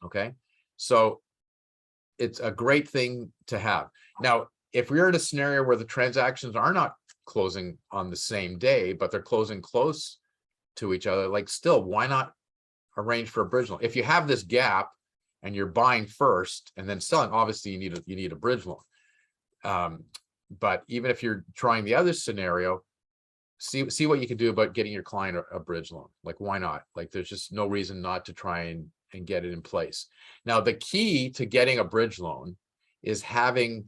Okay, so it's a great thing to have. Now, if we're in a scenario where the transactions are not closing on the same day, but they're closing close to each other, like still, why not arrange for a bridge loan? If you have this gap and you're buying first and then selling, obviously you need a bridge loan. But even if you're trying the other scenario, see what you can do about getting your client a bridge loan. Like, why not? Like, there's just no reason not to try and get it in place. Now, the key to getting a bridge loan is having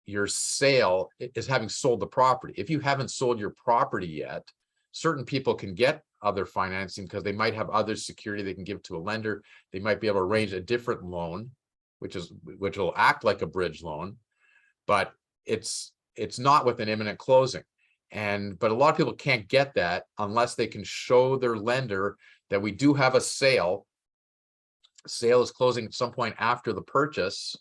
your sale, is having sold the property. If you haven't sold your property yet, certain people can get other financing because they might have other security they can give to a lender. They might be able to arrange a different loan, which will act like a bridge loan, but it's not with an imminent closing. But a lot of people can't get that unless they can show their lender that we do have a sale. Sale is closing at some point after the purchase,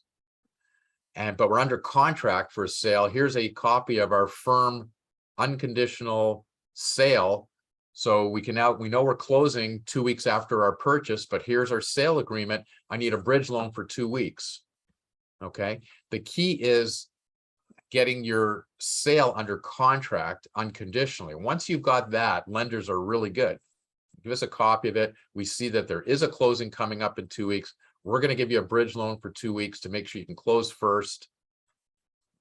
but we're under contract for a sale. Here's a copy of our firm unconditional sale. So we know we're closing 2 weeks after our purchase, but here's our sale agreement. I need a bridge loan for 2 weeks. Okay. The key is getting your sale under contract unconditionally. Once you've got that, lenders are really good. Give us a copy of it. We see that there is a closing coming up in 2 weeks. We're going to give you a bridge loan for 2 weeks to make sure you can close first.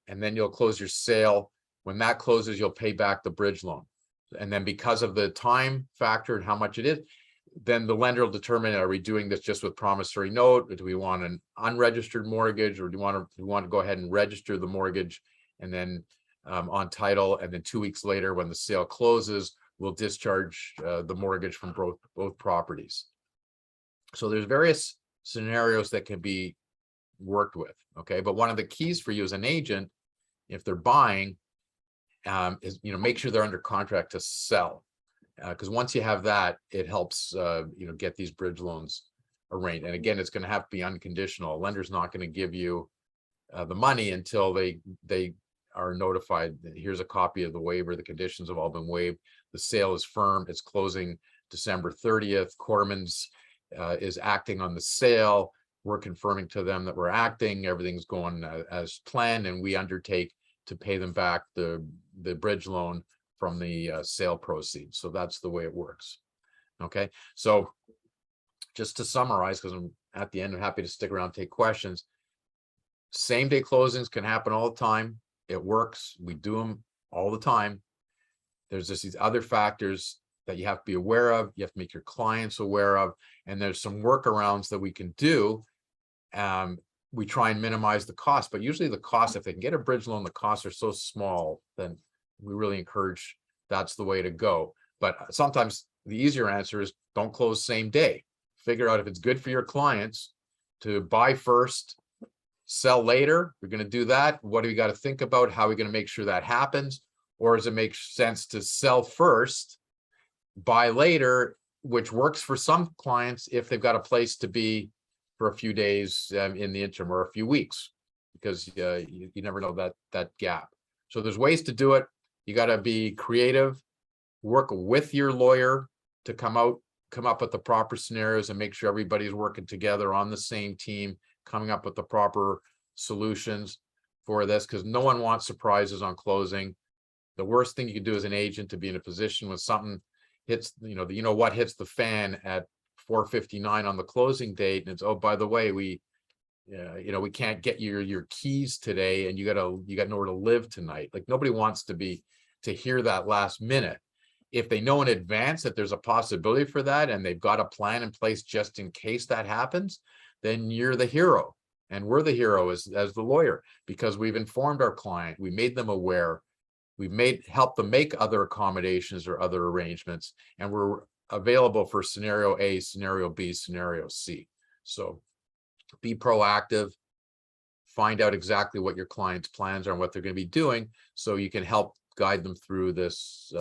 and then you'll close your sale. When that closes, you'll pay back the bridge loan. And then because of the time factor and how much it is, then the lender will determine, are we doing this just with promissory note, or do we want an unregistered mortgage, or do we want to go ahead and register the mortgage and then on title, and then 2 weeks later when the sale closes, we'll discharge the mortgage from both properties. So there's various scenarios that can be worked with, okay? But one of the keys for you as an agent, if they're buying, is, make sure they're under contract to sell. Because once you have that, it helps, get these bridge loans arranged. And again, it's going to have to be unconditional. A lender's not going to give you the money until they are notified. Here's a copy of the waiver. The conditions have all been waived. The sale is firm. It's closing December 30th. Korman's is acting on the sale. We're confirming to them that we're acting. Everything's going as planned, and we undertake to pay them back the bridge loan from the sale proceeds. So that's the way it works. Okay, so just to summarize, because I'm at the end, I'm happy to stick around and take questions. Same day closings can happen all the time. It works. We do them all the time. There's just these other factors that you have to be aware of. You have to make your clients aware of, and there's some workarounds that we can do. We try and minimize the cost, but usually the cost, if they can get a bridge loan, the costs are so small, then we really encourage that's the way to go. But sometimes the easier answer is don't close same day. Figure out if it's good for your clients to buy first, sell later. We're going to do that. What do we got to think about? How are we going to make sure that happens? Or does it make sense to sell first, buy later, which works for some clients if they've got a place to be for a few days in the interim, or a few weeks, because you never know that gap. So there's ways to do it. You got to be creative, work with your lawyer to come up with the proper scenarios and make sure everybody's working together on the same team, coming up with the proper solutions for this, because no one wants surprises on closing. The worst thing you can do as an agent to be in a position when something hits, what hits the fan at 4:59 on the closing date, and it's, oh, by the way, we can't get your keys today, and you got nowhere to live tonight. Like, nobody wants to hear that last minute. If they know in advance that there's a possibility for that, and they've got a plan in place just in case that happens, then you're the hero, and we're the hero as the lawyer, because we've informed our client, we made them aware, we've helped them make other accommodations or other arrangements, and we're available for scenario A, scenario B, scenario C. So be proactive, find out exactly what your client's plans are and what they're going to be doing, so you can help guide them through this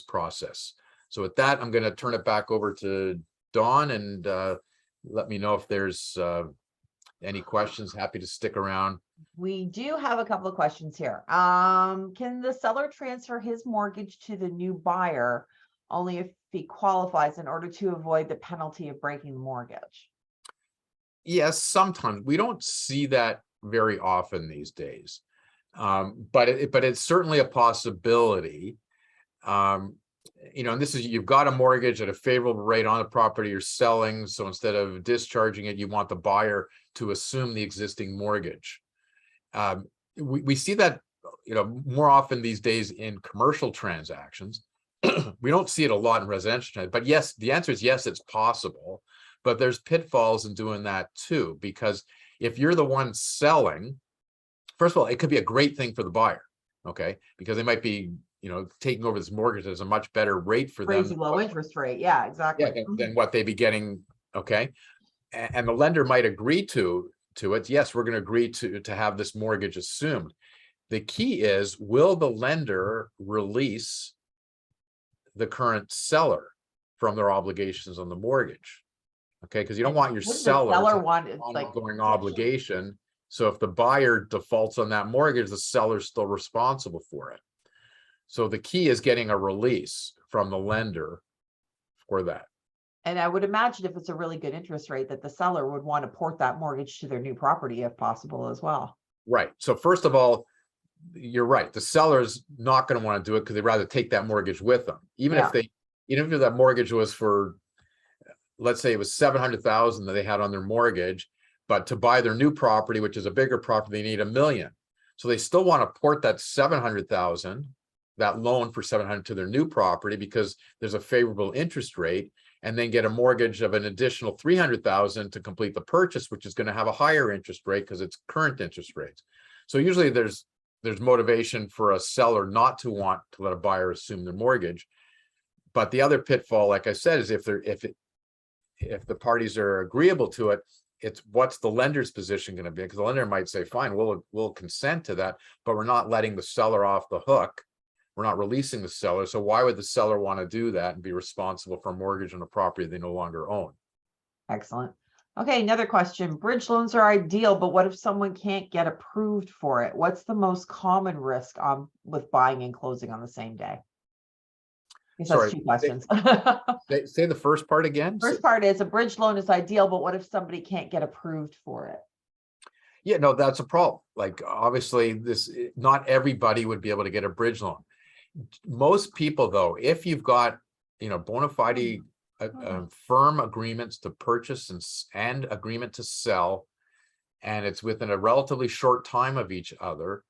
process. So with that, I'm going to turn it back over to Dawn, and let me know if there's any questions. Happy to stick around. We do have a couple of questions here. Can the seller transfer his mortgage to the new buyer only if he qualifies in order to avoid the penalty of breaking the mortgage? Yes, sometimes. We don't see that very often these days, but it's certainly a possibility. And this is, you've got a mortgage at a favorable rate on the property you're selling, so instead of discharging it, you want the buyer to assume the existing mortgage. We see that more often these days in commercial transactions. We don't see it a lot in residential, but yes, the answer is yes, it's possible, but there's pitfalls in doing that too, because if you're the one selling, first of all, it could be a great thing for the buyer, okay, because they might be taking over this mortgage as a much better rate for them. Crazy low interest rate. Yeah, exactly. Yeah, than what they'd be getting. Okay. And the lender might agree to it. Yes, we're going to agree to have this mortgage assumed. The key is, will the lender release the current seller from their obligations on the mortgage? Okay, because you don't want your seller to have an ongoing obligation. So if the buyer defaults on that mortgage, the seller's still responsible for it. So the key is getting a release from the lender for that. And I would imagine if it's a really good interest rate, that the seller would want to port that mortgage to their new property if possible as well. Right. So first of all, you're right. The seller's not going to want to do it because they'd rather take that mortgage with them. Even if that mortgage was for, let's say it was $700,000 that they had on their mortgage, but to buy their new property, which is a bigger property, they need $1 million. So they still want to port that 700,000, that loan for 700 to their new property because there's a favorable interest rate, and then get a mortgage of an additional 300,000 to complete the purchase, which is going to have a higher interest rate because it's current interest rates. So usually there's motivation for a seller not to want to let a buyer assume their mortgage. But the other pitfall, like I said, is if the parties are agreeable to it, it's what's the lender's position going to be? Because the lender might say, fine, we'll consent to that, but we're not letting the seller off the hook. We're not releasing the seller. So why would the seller want to do that and be responsible for a mortgage on a property they no longer own? Excellent. Okay, another question. Bridge loans are ideal, but what if someone can't get approved for it? What's the most common risk with buying and closing on the same day? Sorry, That's two questions. say the first part again. First part is a bridge loan is ideal, but what if somebody can't get approved for it? Yeah, no, that's a problem. Like, obviously, not everybody would be able to get a bridge loan. Most people, though, if you've got, bona fide firm agreements to purchase and agreement to sell, and it's within a relatively short time of each other,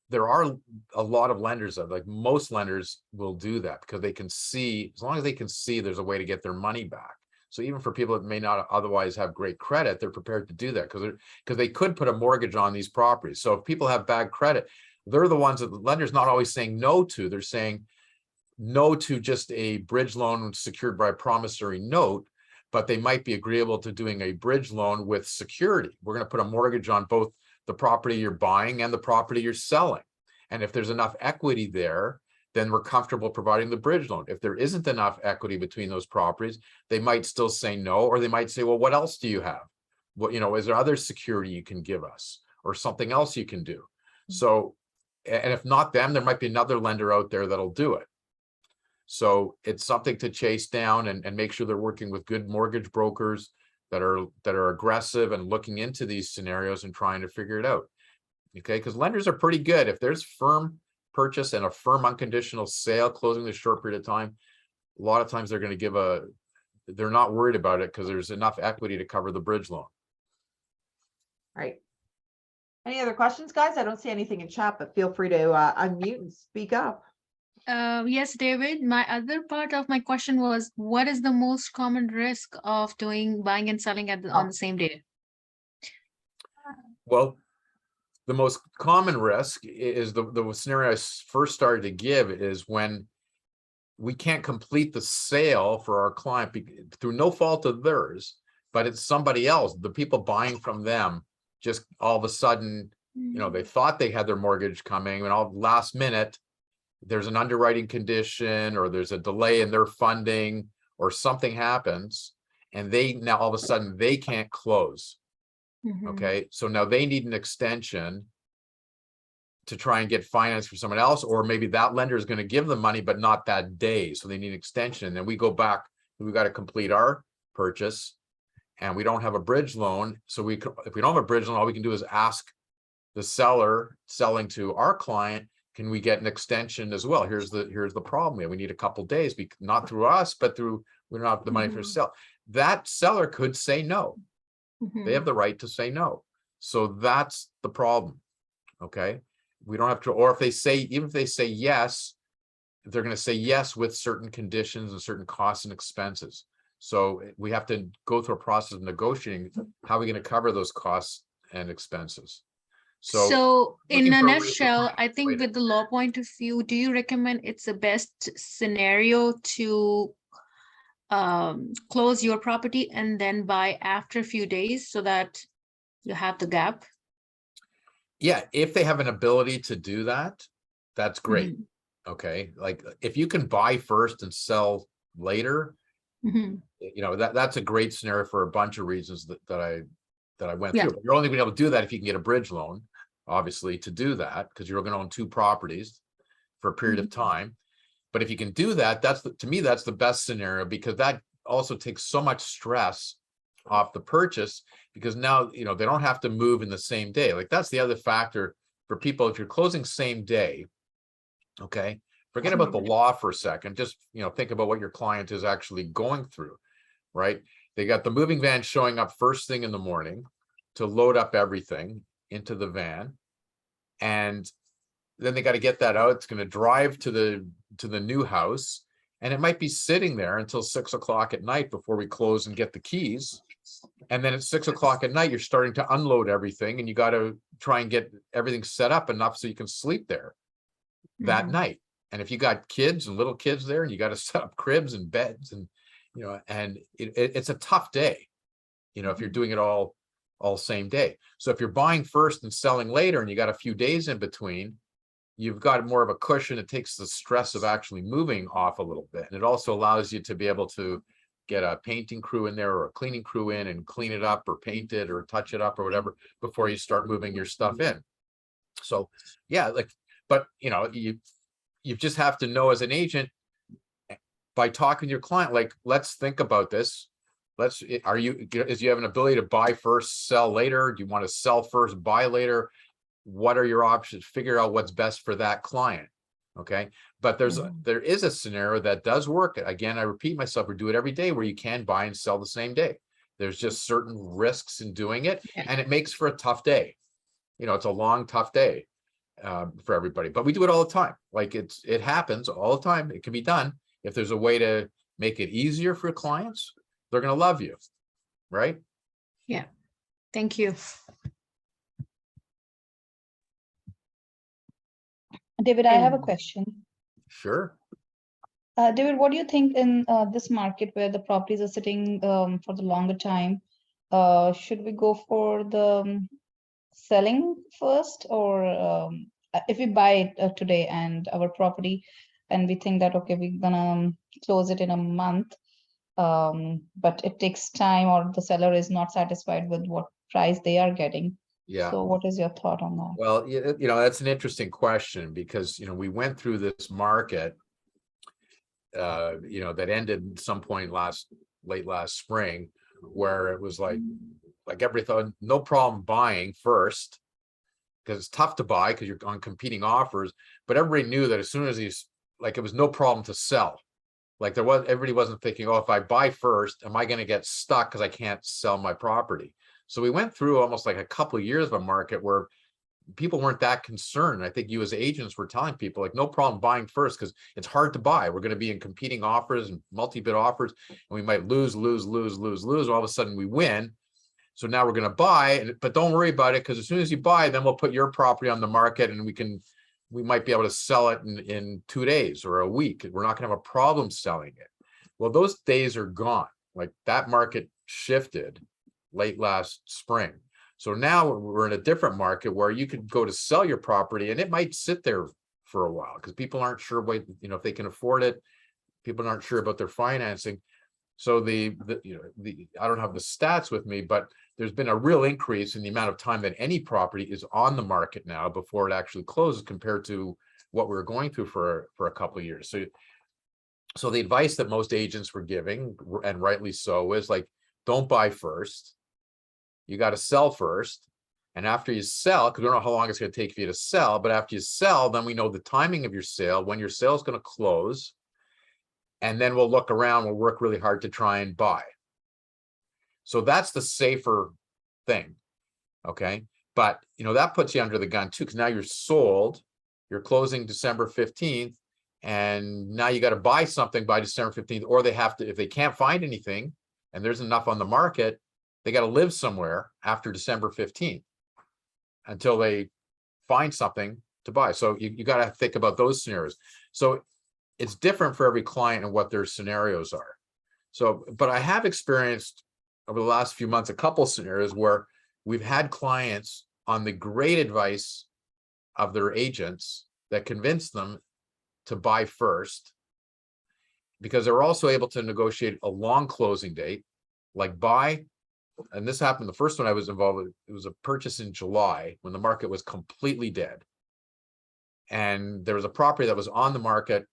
there are a lot of lenders like most lenders will do that because they can see, as long as they can see there's a way to get their money back. So even for people that may not otherwise have great credit, they're prepared to do that because they could put a mortgage on these properties. So if people have bad credit, they're the ones that the lender's not always saying no to. They're saying no to just a bridge loan secured by a promissory note, but they might be agreeable to doing a bridge loan with security. We're going to put a mortgage on both the property you're buying and the property you're selling. And if there's enough equity there, then we're comfortable providing the bridge loan. If there isn't enough equity between those properties, they might still say no, or they might say, well, what else do you have? What, is there other security you can give us or something else you can do? So, and if not them, there might be another lender out there that'll do it. So it's something to chase down and make sure they're working with good mortgage brokers that are aggressive and looking into these scenarios and trying to figure it out. Okay, because lenders are pretty good. If there's firm purchase and a firm unconditional sale closing in a short period of time, a lot of times they're going to they're not worried about it because there's enough equity to cover the bridge loan. Right. Any other questions, guys? I don't see anything in chat, but feel free to unmute and speak up. Yes, David. My other part of my question was, what is the most common risk of buying and selling on the same day? Well, the most common risk is the scenario I first started to give is when we can't complete the sale for our client through no fault of theirs, but it's somebody else. The people buying from them just all of a sudden, they thought they had their mortgage coming, and all last minute, there's an underwriting condition or there's a delay in their funding or something happens, and now all of a sudden they can't close. Okay, so now they need an extension to try and get finance for someone else, or maybe that lender is going to give them money, but not that day. So they need an extension. And then we go back, we got to complete our purchase and we don't have a bridge loan. So if we don't have a bridge loan, all we can do is ask the seller selling to our client, can we get an extension as well? Here's the problem. We need a couple days, not through us, but we don't have the money for sale. That seller could say no. They have the right to say no. So that's the problem. Okay. We don't have to, or even if they say yes, they're going to say yes with certain conditions and certain costs and expenses. So we have to go through a process of negotiating how are we going to cover those costs and expenses. So in a nutshell, I think with the law point of view, do you recommend it's the best scenario to close your property and then buy after a few days so that you have the gap? Yeah, if they have an ability to do that, that's great. Okay, like if you can buy first and sell later, that's a great scenario for a bunch of reasons that I went through. But you're only going to be able to do that if you can get a bridge loan, obviously, to do that, because you're going to own two properties for a period of time. But if you can do that, to me, that's the best scenario, because that also takes so much stress off the purchase, because now, they don't have to move in the same day. Like that's the other factor for people. If you're closing same day, okay, forget about the law for a second. Just, think about what your client is actually going through, right? They got the moving van showing up first thing in the morning to load up everything into the van. And then they got to get that out. It's going to drive to the new house, and it might be sitting there until 6 o'clock at night before we close and get the keys. And then at 6 o'clock at night, you're starting to unload everything, and you got to try and get everything set up enough so you can sleep there that night. And if you got kids and little kids there, and you got to set up cribs and beds, and and it's a tough day, if you're doing it all same day. So if you're buying first and selling later, and you got a few days in between, you've got more of a cushion. It takes the stress of actually moving off a little bit. And it also allows you to be able to get a painting crew in there or a cleaning crew in and clean it up or paint it or touch it up or whatever before you start moving your stuff in. So yeah, but you just have to know as an agent, by talking to your client, let's think about this. Do you have an ability to buy first, sell later? Do you want to sell first, buy later? What are your options? Figure out what's best for that client. Okay. But there is a scenario that does work. Again, I repeat myself, we do it every day, where you can buy and sell the same day. There's just certain risks in doing it, and it makes for a tough day. It's a long, tough day for everybody, but we do it all the time. It happens all the time. It can be done. If there's a way to make it easier for clients, they're going to love you. Right? Yeah. Thank you. David, I have a question. Sure. David, what do you think in this market where the properties are sitting for the longer time? Should we go for the selling first, or if we buy it today and our property, and we think that, okay, we're gonna close it in a month, but it takes time, or the seller is not satisfied with what price they are getting? Yeah. So what is your thought on that? Well, that's an interesting question, because, we went through this market, that ended some point late last spring, where it was like everybody thought, no problem buying first, because it's tough to buy because you're on competing offers. But everybody knew that as soon as it was no problem to sell. Everybody wasn't thinking, oh, if I buy first, am I going to get stuck because I can't sell my property? So we went through almost like a couple of years of a market where people weren't that concerned. I think you as agents were telling people, no problem buying first, because it's hard to buy. We're going to be in competing offers and multi-bid offers, and we might lose. All of a sudden we win. So now we're going to buy, but don't worry about it, because as soon as you buy, then we'll put your property on the market, and we might be able to sell it in 2 days or a week. We're not going to have a problem selling it. Well, those days are gone. That market shifted late last spring. So now we're in a different market where you could go to sell your property, and it might sit there for a while because people aren't sure if they can afford it. People aren't sure about their financing. So I don't have the stats with me, but there's been a real increase in the amount of time that any property is on the market now before it actually closes, compared to what we were going through for a couple of years. So the advice that most agents were giving, and rightly so, is don't buy first. You got to sell first. And after you sell, because we don't know how long it's going to take for you to sell, but after you sell, then we know the timing of your sale, when your sale is going to close. And then we'll look around, we'll work really hard to try and buy. So that's the safer thing. Okay. But, that puts you under the gun too, because now you're sold, you're closing December 15th, and now you got to buy something by December 15th, or they have to, if they can't find anything and there's enough on the market, they got to live somewhere after December 15th until they find something to buy. So you got to think about those scenarios. So it's different for every client and what their scenarios are. So, but I have experienced over the last few months a couple scenarios where we've had clients on the great advice of their agents that convinced them to buy first, because they were also able to negotiate a long closing date, buy. And this happened, the first one I was involved with, it was a purchase in July when the market was completely dead. And there was a property that was on the market.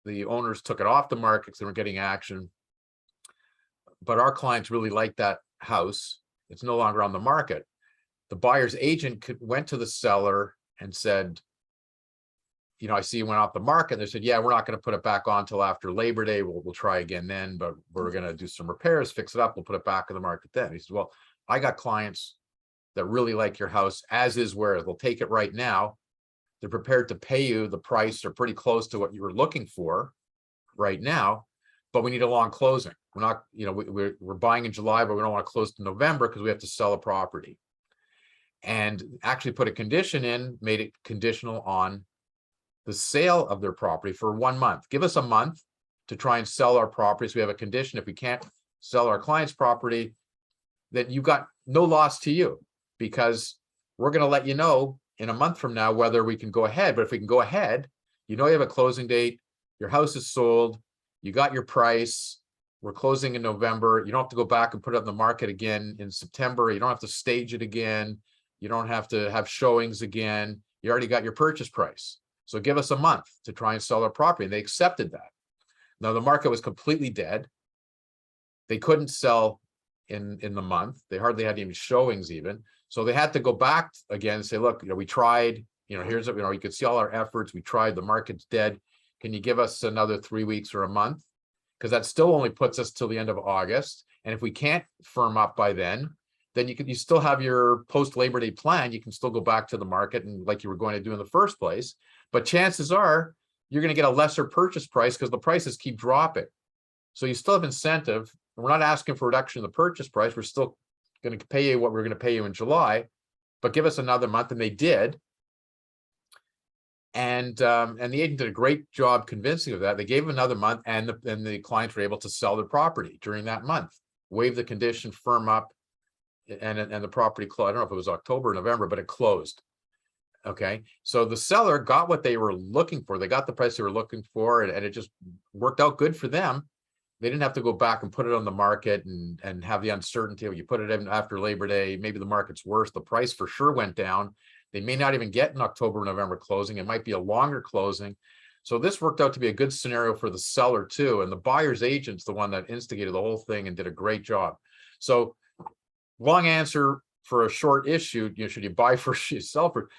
The owners took it off the market because they were getting action. But our clients really liked that house. It's no longer on the market. The buyer's agent went to the seller and said, I see you went off the market. And they said, yeah, we're not going to put it back on till after Labor Day. We'll try again then, but we're going to do some repairs, fix it up. We'll put it back in the market then. He said, well, I got clients that really like your house as is where they'll take it right now. They're prepared to pay you the price or pretty close to what you were looking for right now, but we need a long closing. We're not, you know, we're buying in July, but we don't want to close to November because we have to sell a property. And actually put a condition in, made it conditional on the sale of their property for 1 month. Give us a month to try and sell our properties. We have a condition. If we can't sell our client's property, then you've got no loss to you, because we're going to let you know in a month from now whether we can go ahead. But if we can go ahead, you know, you have a closing date, your house is sold, you got your price, we're closing in November. You don't have to go back and put it on the market again in September. You don't have to stage it again. You don't have to have showings again. You already got your purchase price. So give us a month to try and sell our property. And they accepted that. Now the market was completely dead. They couldn't sell in the month. They hardly had any showings even. So they had to go back again and say, look, you know, we tried, you know, here's, you know, you could see all our efforts. We tried, the market's dead. Can you give us another 3 weeks or a month? Because that still only puts us till the end of August. And if we can't firm up by then you still have your post Labor Day plan. You can still go back to the market and like you were going to do in the first place. But chances are you're going to get a lesser purchase price because the prices keep dropping. So you still have incentive. We're not asking for reduction in the purchase price. We're still going to pay you what we're going to pay you in July, but give us another month. And they did. And the agent did a great job convincing of that. They gave him another month, and the clients were able to sell their property during that month, waive the condition, firm up, and the property closed. I don't know if it was October or November, but it closed. Okay, so the seller got what they were looking for. They got the price they were looking for, and it just worked out good for them. They didn't have to go back and put it on the market and have the uncertainty. You put it in after Labor Day, maybe the market's worse. The price for sure went down. They may not even get an October, November closing. It might be a longer closing. So this worked out to be a good scenario for the seller too. And the buyer's agent's the one that instigated the whole thing and did a great job. So long answer for a short issue, you know, should you buy first, you sell first?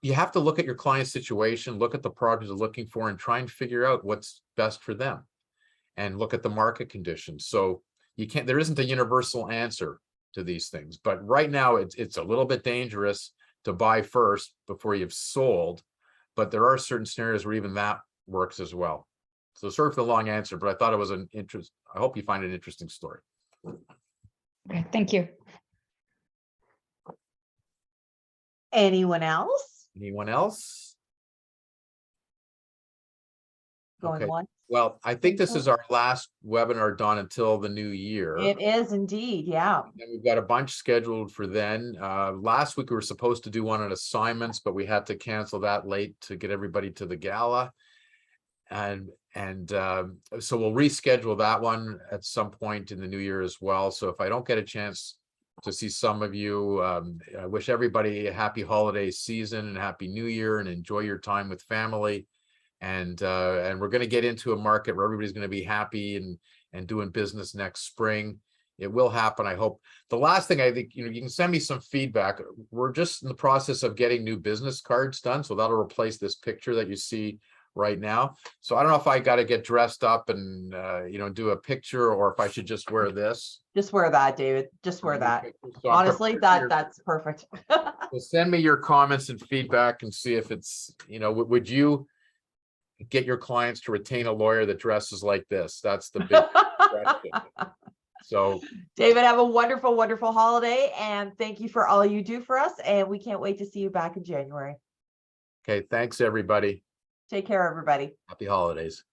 You have to look at your client's situation, look at the properties they're looking for, and try and figure out what's best for them. And look at the market conditions. So you can't, there isn't a universal answer to these things. But right now it's a little bit dangerous to buy first before you've sold. But there are certain scenarios where even that works as well. So sorry for the long answer, but I thought it was an interest. I hope you find it an interesting story. Okay, thank you. Anyone else? Anyone else? Going Okay. once? Well, I think this is our last webinar done until the new year. It is indeed, yeah. And we've got a bunch scheduled for then. Last week we were supposed to do one on assignments, but we had to cancel that late to get everybody to the gala. And so we'll reschedule that one at some point in the new year as well. So if I don't get a chance to see some of you, I wish everybody a happy holiday season and happy new year, and enjoy your time with family. And we're going to get into a market where everybody's going to be happy and doing business next spring. It will happen, I hope. The last thing, I think, you know, you can send me some feedback. We're just in the process of getting new business cards done, so that'll replace this picture that you see right now. So I don't know if I got to get dressed up and you know, do a picture, or if I should just wear this. Just wear that, David. Just wear that. So Honestly, that's perfect. So send me your comments and feedback and see if it's, you know, would you get your clients to retain a lawyer that dresses like this? That's the big question. So David, have a wonderful, wonderful holiday, and thank you for all you do for us. And we can't wait to see you back in January. okay, thanks everybody. Take care, everybody. Happy holidays.